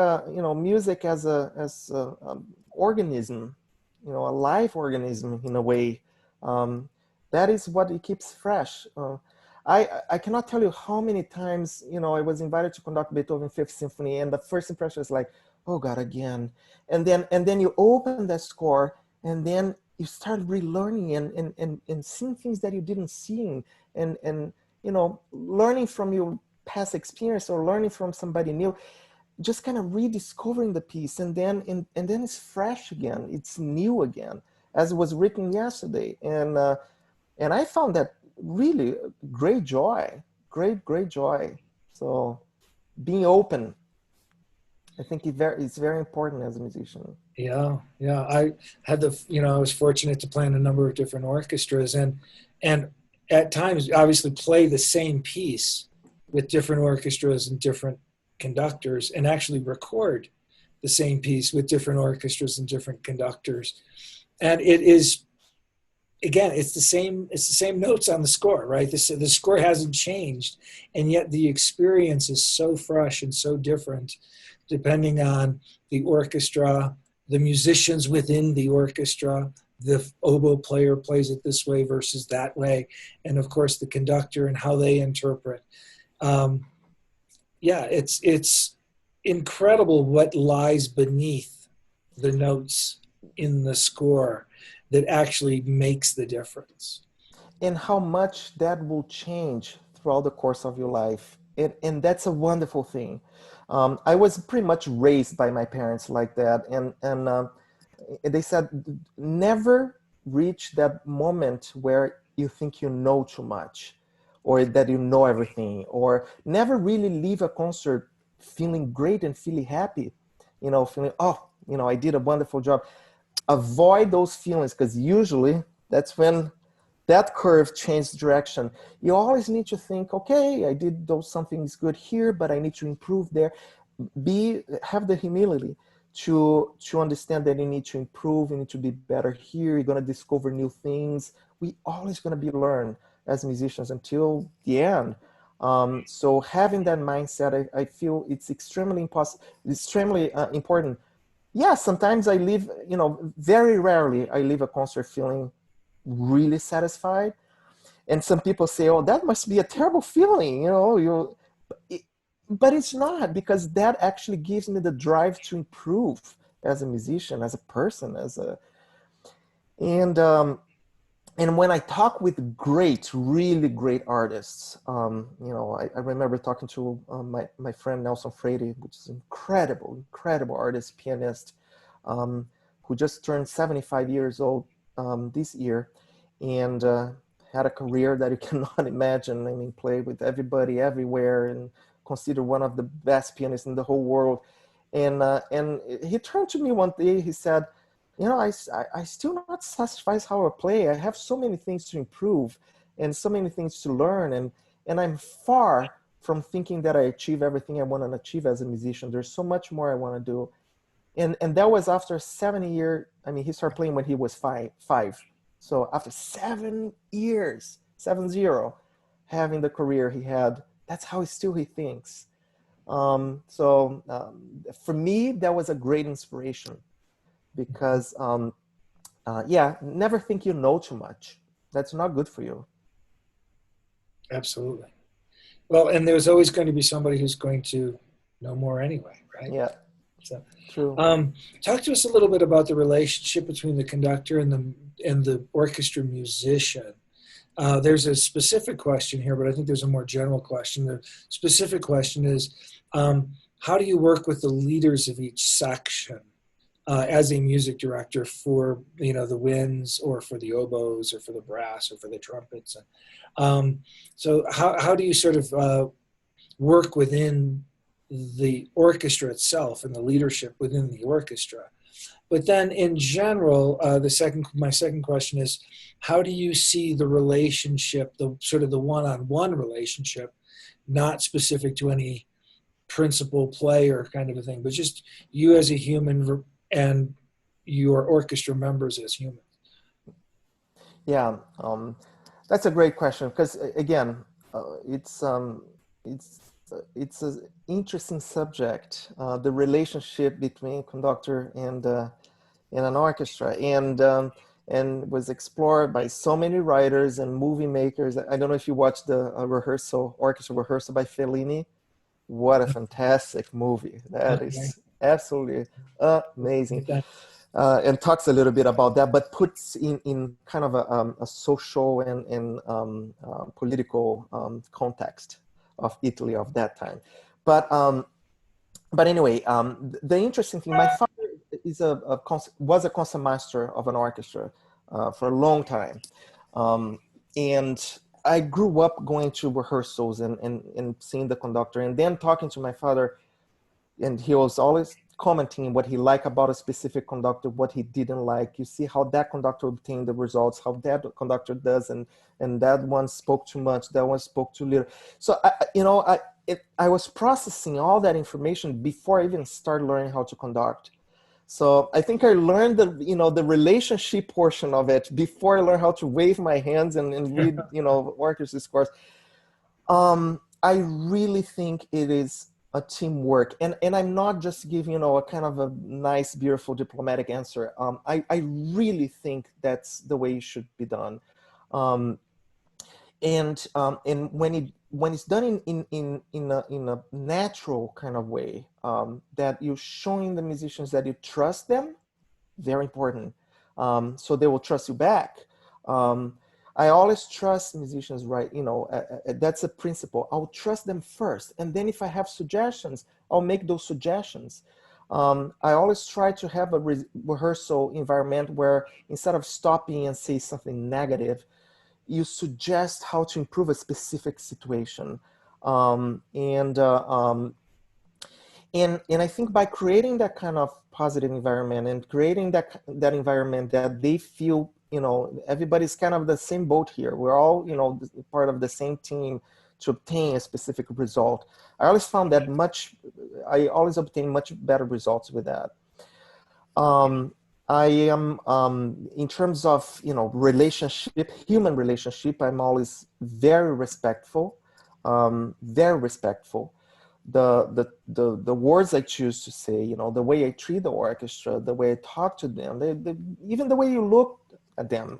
music as a organism, a live organism in a way, um, that is what it keeps fresh. I cannot tell you how many times I was invited to conduct Beethoven Fifth Symphony, and the first impression is like, oh God, again, and then you open that score, and then you start relearning and seeing things that you didn't see, and learning from your past experience or learning from somebody new, just kind of rediscovering the piece, and then it's fresh again, it's new again, as it was written yesterday, and I found that really great joy, great joy. So being open, I think it's very important as a musician. Yeah. I was fortunate to play in a number of different orchestras, and at times obviously play the same piece with different orchestras and different conductors, and actually record the same piece with different orchestras and different conductors. And it is, again, it's the same notes on the score, right? The score hasn't changed, and yet the experience is so fresh and so different depending on the orchestra, the musicians within the orchestra. The oboe player plays it this way versus that way, and of course the conductor and how they interpret. um, yeah, it's incredible what lies beneath the notes in the score that actually makes the difference. And how much that will change throughout the course of your life. And that's a wonderful thing. I was pretty much raised by my parents like that. And they said, never reach that moment where you think you know too much or that you know everything, or never really leave a concert feeling great and feeling happy, feeling, oh, I did a wonderful job. Avoid those feelings, because usually that's when that curve changed direction. You always need to think, okay, I did those something's good here, but I need to improve there. Have the humility to understand that you need to improve, you need to be better here. You're gonna discover new things. We always gonna be learn as musicians until the end. So having that mindset, I feel it's extremely important. Yeah, sometimes I leave, very rarely I leave a concert feeling really satisfied. And some people say, oh, that must be a terrible feeling, but it's not, because that actually gives me the drive to improve as a musician, as a person, and and when I talk with really great artists, I remember talking to my friend Nelson Freire, which is incredible artist, pianist, who just turned 75 years old this year, and had a career that you cannot imagine. I mean, played with everybody everywhere and considered one of the best pianists in the whole world. And he turned to me one day, he said, I still not satisfied how I play. I have so many things to improve and so many things to learn. And I'm far from thinking that I achieve everything I want to achieve as a musician. There's so much more I want to do. And that was after 7 years. I mean, he started playing when he was five. So after 7 years, 7-0, having the career he had, that's how he thinks. For me, that was a great inspiration, because never think you know too much. That's not good for you. Absolutely. Well, and there's always going to be somebody who's going to know more anyway, right? Yeah, So, true. talk to us a little bit about the relationship between the conductor and the orchestra musician. There's a specific question here, but I think there's a more general question. The specific question is, how do you work with the leaders of each section as a music director for, the winds or for the oboes or for the brass or for the trumpets. So how do you sort of work within the orchestra itself and the leadership within the orchestra? But then in general, my second question is, how do you see the relationship, the sort of the one-on-one relationship, not specific to any principal player kind of a thing, but just you as a human and your orchestra members as humans? Yeah, that's a great question because again, it's it's an interesting subject, the relationship between conductor and an orchestra, and was explored by so many writers and movie makers. I don't know if you watched the orchestra rehearsal by Fellini. What a fantastic movie! That Okay. is absolutely amazing. And talks a little bit about that, but puts in kind of a social and political context of Italy of that time. But anyway, the interesting thing, my father was a concertmaster of an orchestra for a long time, and I grew up going to rehearsals and seeing the conductor, and then talking to my father, and he was always commenting what he liked about a specific conductor, what he didn't like. You see how that conductor obtained the results, how that conductor does, and that one spoke too much, that one spoke too little. So I was processing all that information before I even started learning how to conduct. So I think I learned the relationship portion of it before I learned how to wave my hands and read orchestra scores. I really think it is a teamwork, and I'm not just giving a kind of a nice, beautiful, diplomatic answer. I really think that's the way it should be done, and when it's done in a natural kind of way, that you're showing the musicians that you trust them, very important. So they will trust you back. I always trust musicians, right? That's a principle. I'll trust them first. And then if I have suggestions, I'll make those suggestions. I always try to have a rehearsal environment where instead of stopping and say something negative, you suggest how to improve a specific situation. And I think by creating that kind of positive environment and creating that environment that they feel, everybody's kind of the same boat here. We're all, part of the same team to obtain a specific result. I always found that I always obtain much better results with that. I am, in terms of, human relationship, I'm always very respectful, very respectful. The words I choose to say, the way I treat the orchestra, the way I talk to them, even the way you look at them,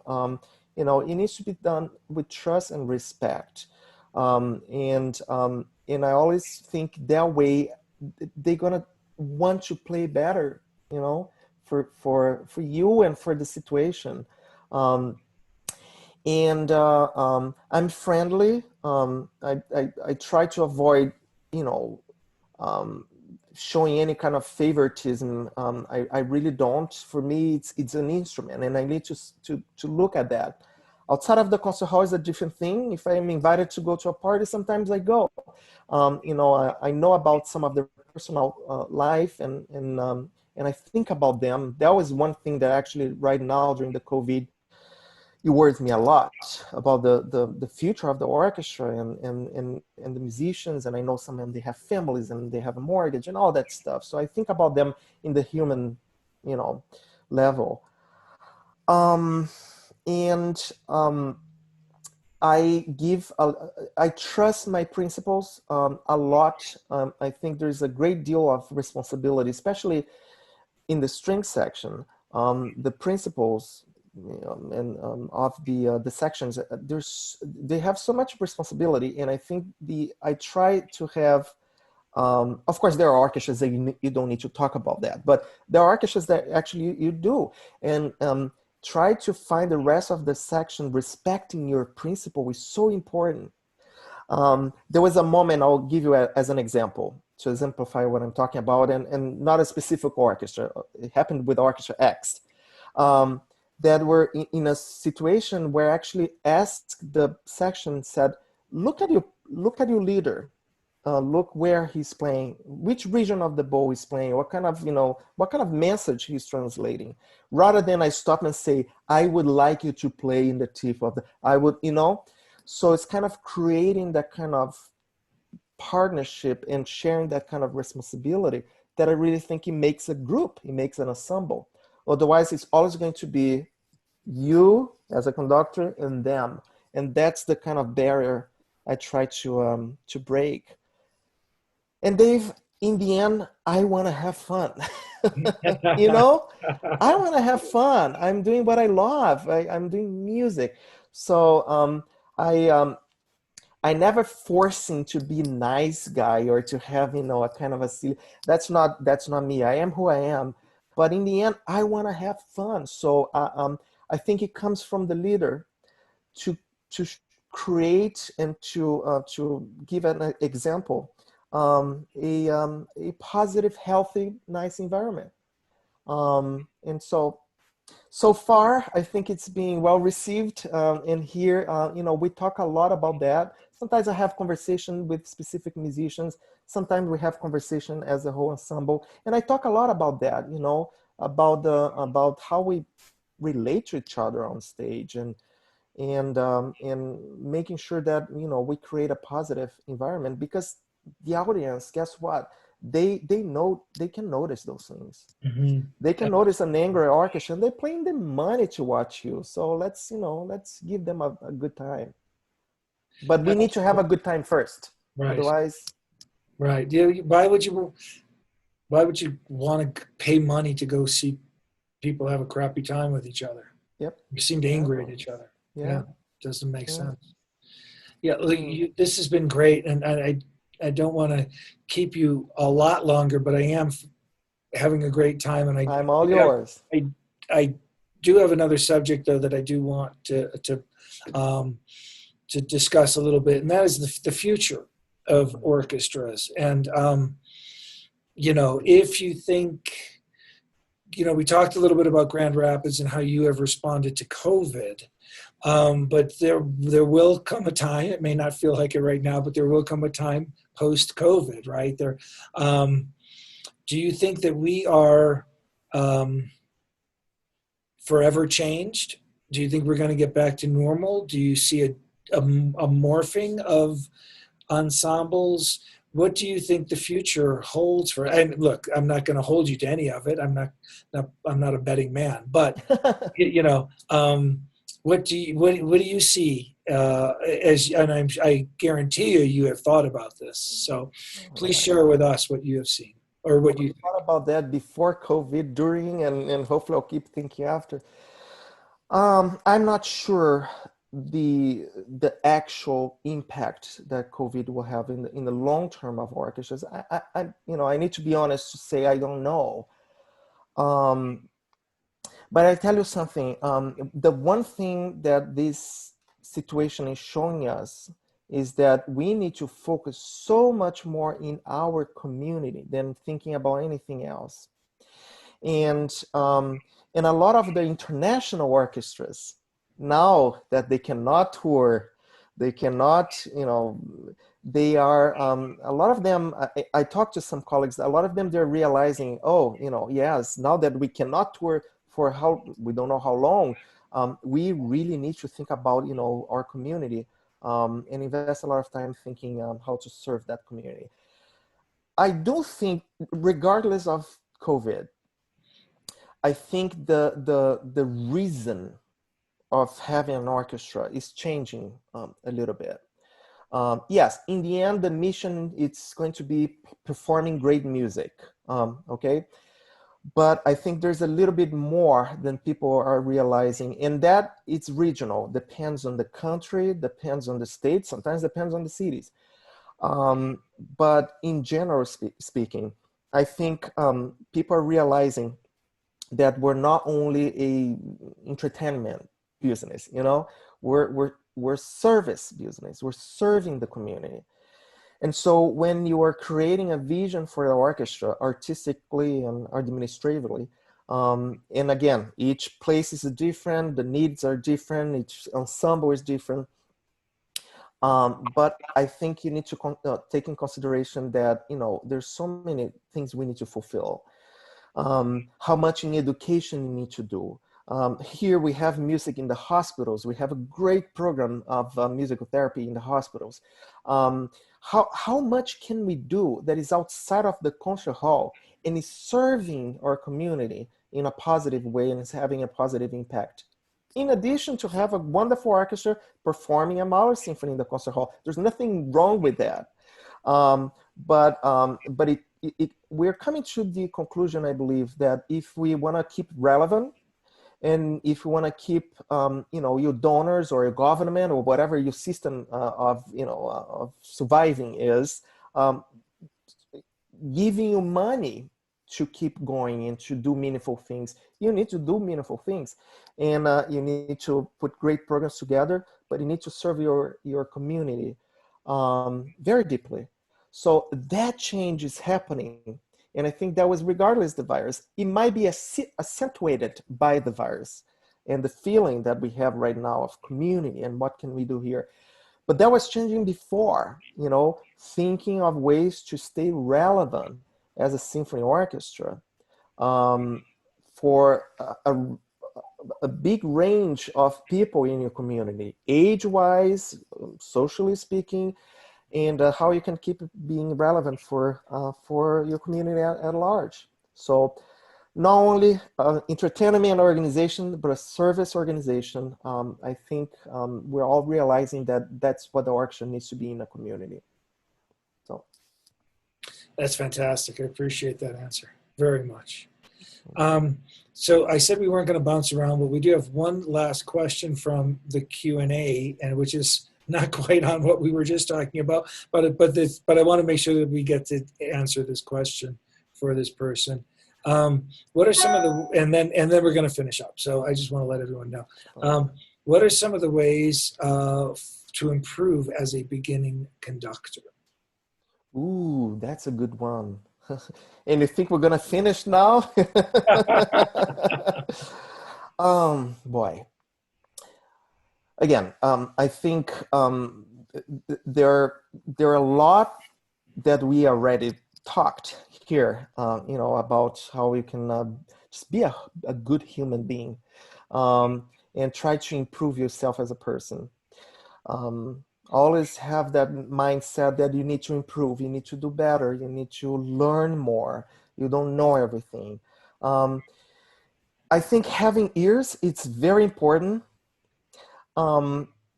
it needs to be done with trust and respect. And I always think that way they're gonna want to play better, for you and for the situation. I'm friendly. I try to avoid, showing any kind of favoritism. I really don't. For me, it's an instrument, and I need to look at that. Outside of the concert hall is a different thing. If I'm invited to go to a party, sometimes I go. I know about some of their personal life, and I think about them. That was one thing that actually right now during the COVID, it worries me a lot about the future of the orchestra and the musicians. And I know some of them, they have families and they have a mortgage and all that stuff. So I think about them in the human, level. I trust my principals a lot. I think there's a great deal of responsibility, especially in the string section. The principals and of the sections, they have so much responsibility, and I think I try to have. Of course, there are orchestras that you don't need to talk about that, but there are orchestras that actually you do, and try to find the rest of the section respecting your principle is so important. There was a moment I'll give you as an example to exemplify what I'm talking about, and not a specific orchestra. It happened with Orchestra X, that were in a situation where I actually asked the section, said, look at your leader. Look where he's playing, which region of the bow he's playing, what kind of message he's translating, rather than I stop and say, I would like you to play in the tip of so it's kind of creating that kind of partnership and sharing that kind of responsibility that I really think it makes a group, it makes an ensemble. Otherwise, it's always going to be you as a conductor and them. And that's the kind of barrier I try to break. And Dave, in the end, I want to have fun. I want to have fun. I'm doing what I love. I'm doing music. So I never forcing to be nice guy or to have, a kind of a silly, that's not me. I am who I am. But in the end, I want to have fun. So I think it comes from the leader to create and to give an example, a positive, healthy, nice environment. And so far, I think it's being well received. And here, we talk a lot about that. Sometimes I have conversation with specific musicians. Sometimes we have conversation as a whole ensemble. And I talk a lot about that, about how we relate to each other on stage and making sure that, we create a positive environment, because the audience, guess what? They know, they can notice those things. Mm-hmm. They can notice an angry orchestra, and they're paying the money to watch you. So let's give them a good time. But we need to have a good time first. Right. Otherwise. Right. Yeah. Why would you want to pay money to go see people have a crappy time with each other? Yep. You seem angry at each other. Yeah. Doesn't make sense. Yeah. This has been great. And I don't want to keep you a lot longer, but I am having a great time. And I'm all yours. I do have another subject, though, that I do want to discuss a little bit, and that is the future of orchestras. And, if you think, we talked a little bit about Grand Rapids and how you have responded to COVID. But there will come a time, it may not feel like it right now, but there will come a time post-COVID, right? Do you think that we are forever changed? Do you think we're going to get back to normal? Do you see a morphing of ensembles? What do you think the future holds for? And look, I'm not going to hold you to any of it. I'm not a betting man, but what do you see I guarantee you have thought about this. So please share with us what you have seen or what you thought about that before COVID, during, and hopefully I'll keep thinking after. I'm not sure the actual impact that COVID will have in the long term of orchestras. I need to be honest to say I don't know. But I tell you something, the one thing that this situation is showing us is that we need to focus so much more in our community than thinking about anything else. And a lot of the international orchestras, now that they cannot tour, they cannot, they are, a lot of them, I talked to some colleagues, a lot of them, they're realizing, yes, now that we cannot tour for we don't know how long, we really need to think about, our community and invest a lot of time thinking how to serve that community. I do think, regardless of COVID, I think the reason of having an orchestra is changing a little bit. Yes, in the end, the mission, it's going to be performing great music, okay? But I think there's a little bit more than people are realizing, and that it's regional, depends on the country, depends on the state, sometimes depends on the cities. But in general speaking, I think people are realizing that we're not only a entertainment business, we're service business, we're serving the community. And so when you are creating a vision for the orchestra, artistically and administratively, and again, each place is different, the needs are different, each ensemble is different. But I think you need to take in consideration that, there's so many things we need to fulfill. How much in education you need to do. Here we have music in the hospitals. We have a great program of musical therapy in the hospitals. How much can we do that is outside of the concert hall and is serving our community in a positive way and is having a positive impact? In addition to have a wonderful orchestra performing a Mahler symphony in the concert hall. There's nothing wrong with that. But we're coming to the conclusion, I believe, that if we want to keep relevant, and if you want to keep, your donors or your government or whatever your system of surviving is, giving you money to keep going and to do meaningful things, you need to do meaningful things, and you need to put great programs together. But you need to serve your community very deeply. So that change is happening. And I think that was regardless of the virus. It might be accentuated by the virus and the feeling that we have right now of community and what can we do here. But that was changing before, thinking of ways to stay relevant as a symphony orchestra for a big range of people in your community, age-wise, socially speaking, and how you can keep being relevant for your community at large. So not only entertainment and organization, but a service organization. I think we're all realizing that that's what the orchestra needs to be in a community. So that's fantastic. I appreciate that answer very much. So I said we weren't going to bounce around, but we do have one last question from the Q&A, and which is not quite on what we were just talking about, but I want to make sure that we get to answer this question for this person. What are some of the, and then we're going to finish up. So I just want to let everyone know. What are some of the ways to improve as a beginning conductor? Ooh, that's a good one. And you think we're going to finish now? Boy. Again, I think there are a lot that we already talked here, about how you can just be a good human being and try to improve yourself as a person. Always have that mindset that you need to improve, you need to do better, you need to learn more, you don't know everything. I think having ears, it's very important.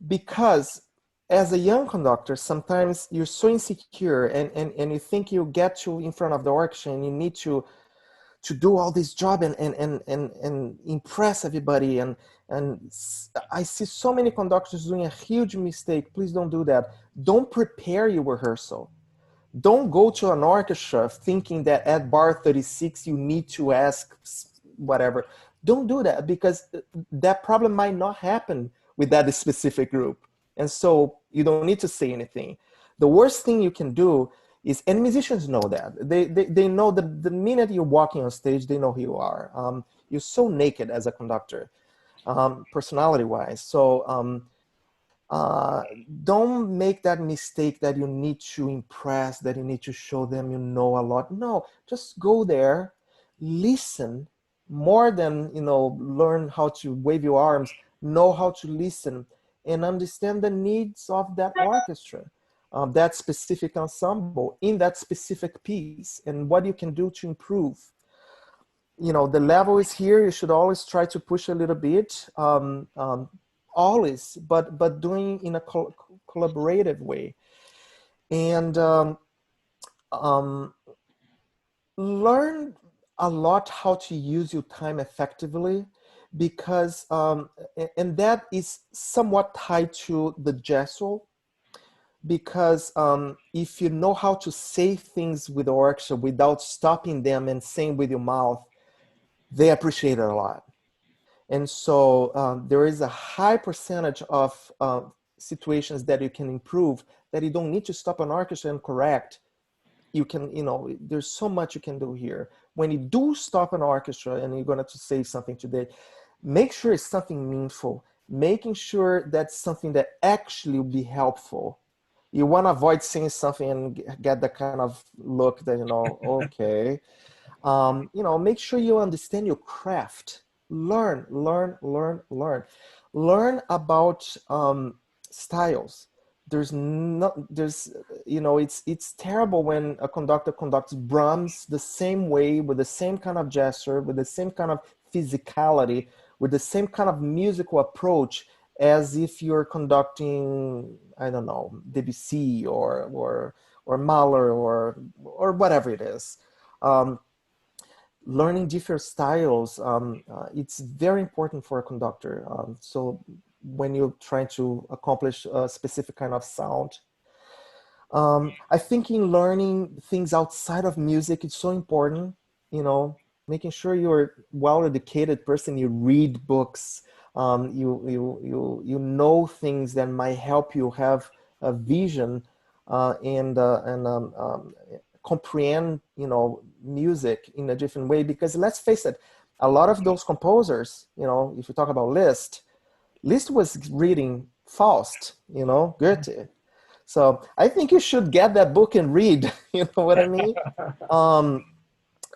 Because as a young conductor, sometimes you're so insecure and you think you get to in front of the orchestra and you need to do all this job and impress everybody. And I see so many conductors doing a huge mistake. Please don't do that. Don't prepare your rehearsal. Don't go to an orchestra thinking that at bar 36 you need to ask whatever. Don't do that, because that problem might not happen with that specific group. And so you don't need to say anything. The worst thing you can do is, and musicians know that, they know that the minute you're walking on stage, they know who you are. You're so naked as a conductor, personality-wise. So don't make that mistake that you need to impress, that you need to show them you know a lot. No, just go there, listen, more than, learn how to wave your arms, know how to listen and understand the needs of that orchestra, that specific ensemble in that specific piece, and what you can do to improve. The level is here. You should always try to push a little bit, always, but doing in a collaborative way. And learn a lot how to use your time effectively, because and that is somewhat tied to the gestual, because if you know how to say things with the orchestra without stopping them and saying with your mouth, they appreciate it a lot. And so there is a high percentage of situations that you can improve, that you don't need to stop an orchestra and correct. You can, there's so much you can do here. When you do stop an orchestra and you're going to say something today, make sure it's something meaningful, making sure that's something that actually will be helpful. You want to avoid saying something and get the kind of look that, okay. Make sure you understand your craft. Learn about styles. It's terrible when a conductor conducts Brahms the same way, with the same kind of gesture, with the same kind of physicality, with the same kind of musical approach, as if you're conducting, I don't know, Debussy or Mahler or whatever it is. Learning different styles, it's very important for a conductor. So when you're trying to accomplish a specific kind of sound, I think in learning things outside of music, it's so important, making sure you're a well-educated person, you read books, you know things that might help you have a vision and comprehend, music in a different way. Because let's face it, a lot of those composers, if you talk about Liszt was reading Faust, Goethe. So I think you should get that book and read, you know what I mean?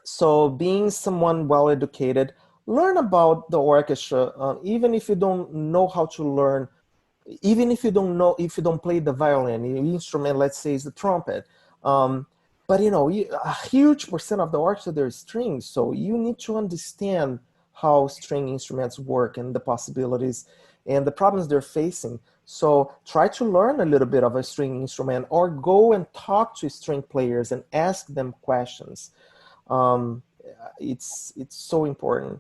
So being someone well-educated, learn about the orchestra, even if you don't know how to learn, even if you don't play the violin, the instrument, let's say, is the trumpet. But a huge percent of the orchestra, there's strings. So you need to understand how string instruments work and the possibilities and the problems they're facing. So try to learn a little bit of a string instrument, or go and talk to string players and ask them questions. It's so important.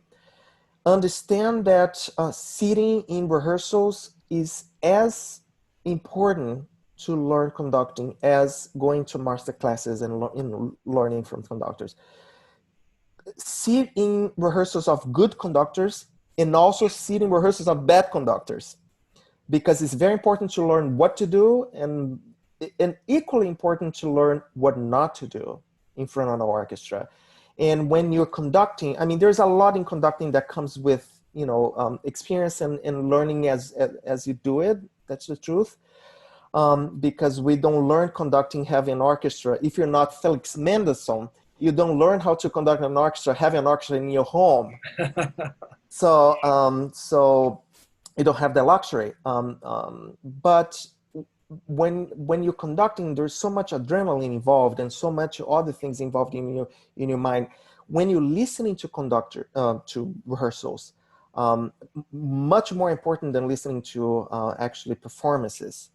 Understand that sitting in rehearsals is as important to learn conducting as going to master classes and learning from conductors. Sit in rehearsals of good conductors and also sit in rehearsals of bad conductors, because it's very important to learn what to do, and equally important to learn what not to do in front of an orchestra. And when you're conducting, I mean, there's a lot in conducting that comes with, experience and learning as you do it. That's the truth. Because we don't learn conducting having an orchestra. If you're not Felix Mendelssohn, you don't learn how to conduct an orchestra having an orchestra in your home. So you don't have that luxury. But when you're conducting, there's so much adrenaline involved and so much other things involved in your mind. When you're listening to to rehearsals, much more important than listening to actually performances,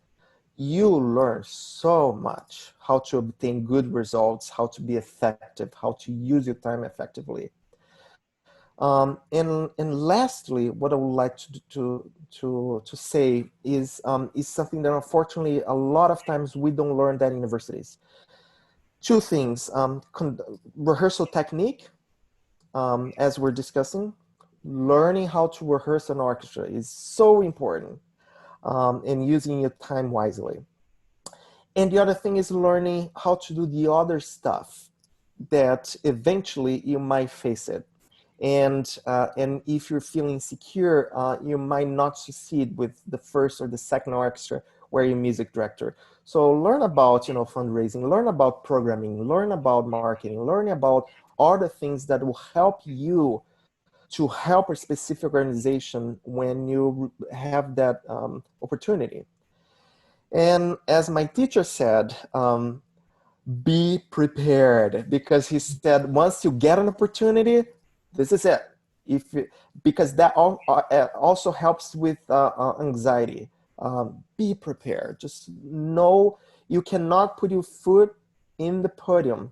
you learn so much how to obtain good results, how to be effective, how to use your time effectively. And lastly, what I would like to say is something that unfortunately a lot of times we don't learn at universities. Two things: rehearsal technique, as we're discussing. Learning how to rehearse an orchestra is so important, and using your time wisely. And the other thing is learning how to do the other stuff that eventually you might face it. And if you're feeling insecure, you might not succeed with the first or the second orchestra where you're music director. So learn about, fundraising, learn about programming, learn about marketing, learn about all the things that will help you to help a specific organization when you have that opportunity. And as my teacher said, be prepared, because he said, once you get an opportunity, this is it. Because that also helps with anxiety. Be prepared. Just know you cannot put your foot in the podium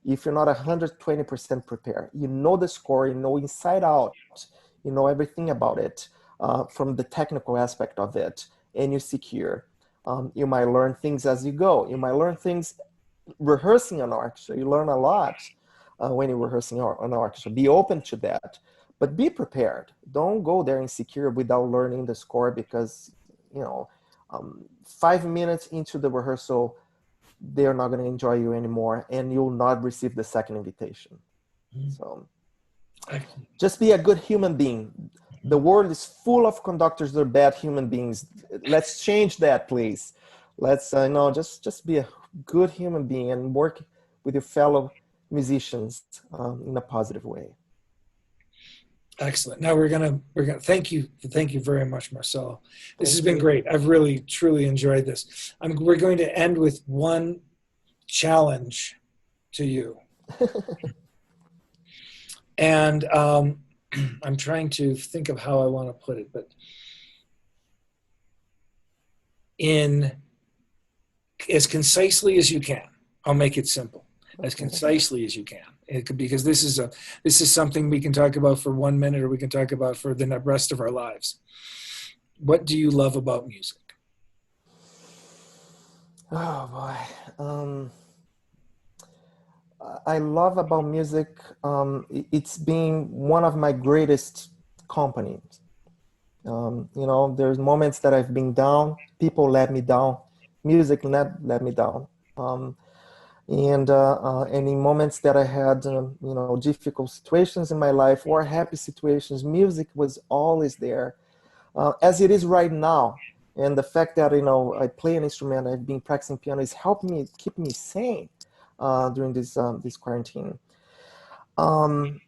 if you're not 120% prepared. You know the score, you know inside out, you know everything about it, from the technical aspect of it, and you're secure. You might learn things as you go. You might learn things rehearsing an orchestra. You learn a lot when you're rehearsing an orchestra. Be open to that, but be prepared. Don't go there insecure without learning the score, because 5 minutes into the rehearsal, they're not going to enjoy you anymore, and you'll not receive the second invitation. So just be a good human being. The world is full of conductors that are bad human beings. Let's change that, please. Let's just be a good human being and work with your fellow musicians in a positive way. Excellent. Now we're gonna thank you very much, Marcelo. This has been great. I've really truly enjoyed this. We're going to end with one challenge to you, and I'm trying to think of how I want to put it, but in as concisely as you can. I'll make it simple, as concisely as you can. Because this is something we can talk about for 1 minute, or we can talk about for the rest of our lives. What do you love about music? Oh boy, I love about music. It's being one of my greatest companies. There's moments that I've been down. People let me down. Music let me down. And in moments that I had, difficult situations in my life or happy situations, music was always there, as it is right now. And the fact that, I play an instrument, I've been practicing piano, is helping me, keep me sane during this quarantine. And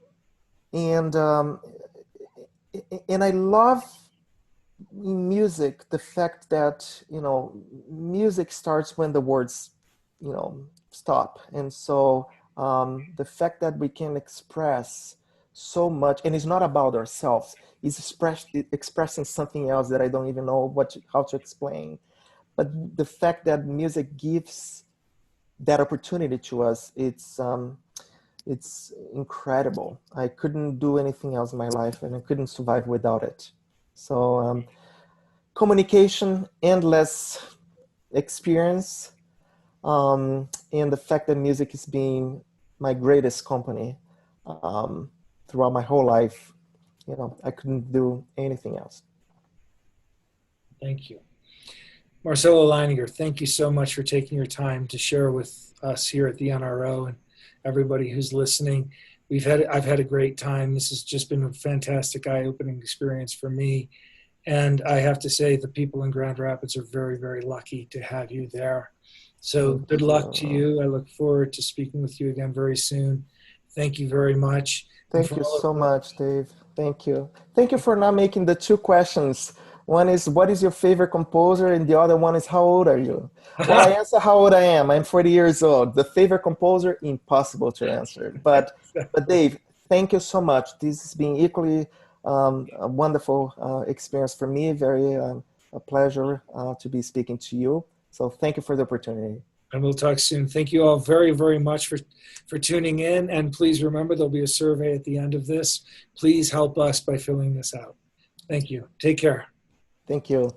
I love in music the fact that, music starts when the words, stop. And so the fact that we can express so much, and it's not about ourselves, it's expressing something else that I don't even know how to explain. But the fact that music gives that opportunity to us, it's incredible. I couldn't do anything else in my life, and I couldn't survive without it. So communication, endless experience, and the fact that music is being my greatest company throughout my whole life, I couldn't do anything else. Thank you. Marcelo Lehninger, thank you so much for taking your time to share with us here at the NRO and everybody who's listening. I've had a great time. This has just been a fantastic eye-opening experience for me. And I have to say the people in Grand Rapids are very, very lucky to have you there. So good luck to you. I look forward to speaking with you again very soon. Thank you very much. Thank you so much, Dave. Thank you. Thank you for not making the two questions. One is, what is your favorite composer? And the other one is, how old are you? Well, I answer how old I am. I'm 40 years old. The favorite composer, impossible to answer. But Dave, thank you so much. This has been equally a wonderful experience for me. Very a pleasure to be speaking to you. So thank you for the opportunity. And we'll talk soon. Thank you all very, very much for tuning in. And please remember, there'll be a survey at the end of this. Please help us by filling this out. Thank you. Take care. Thank you.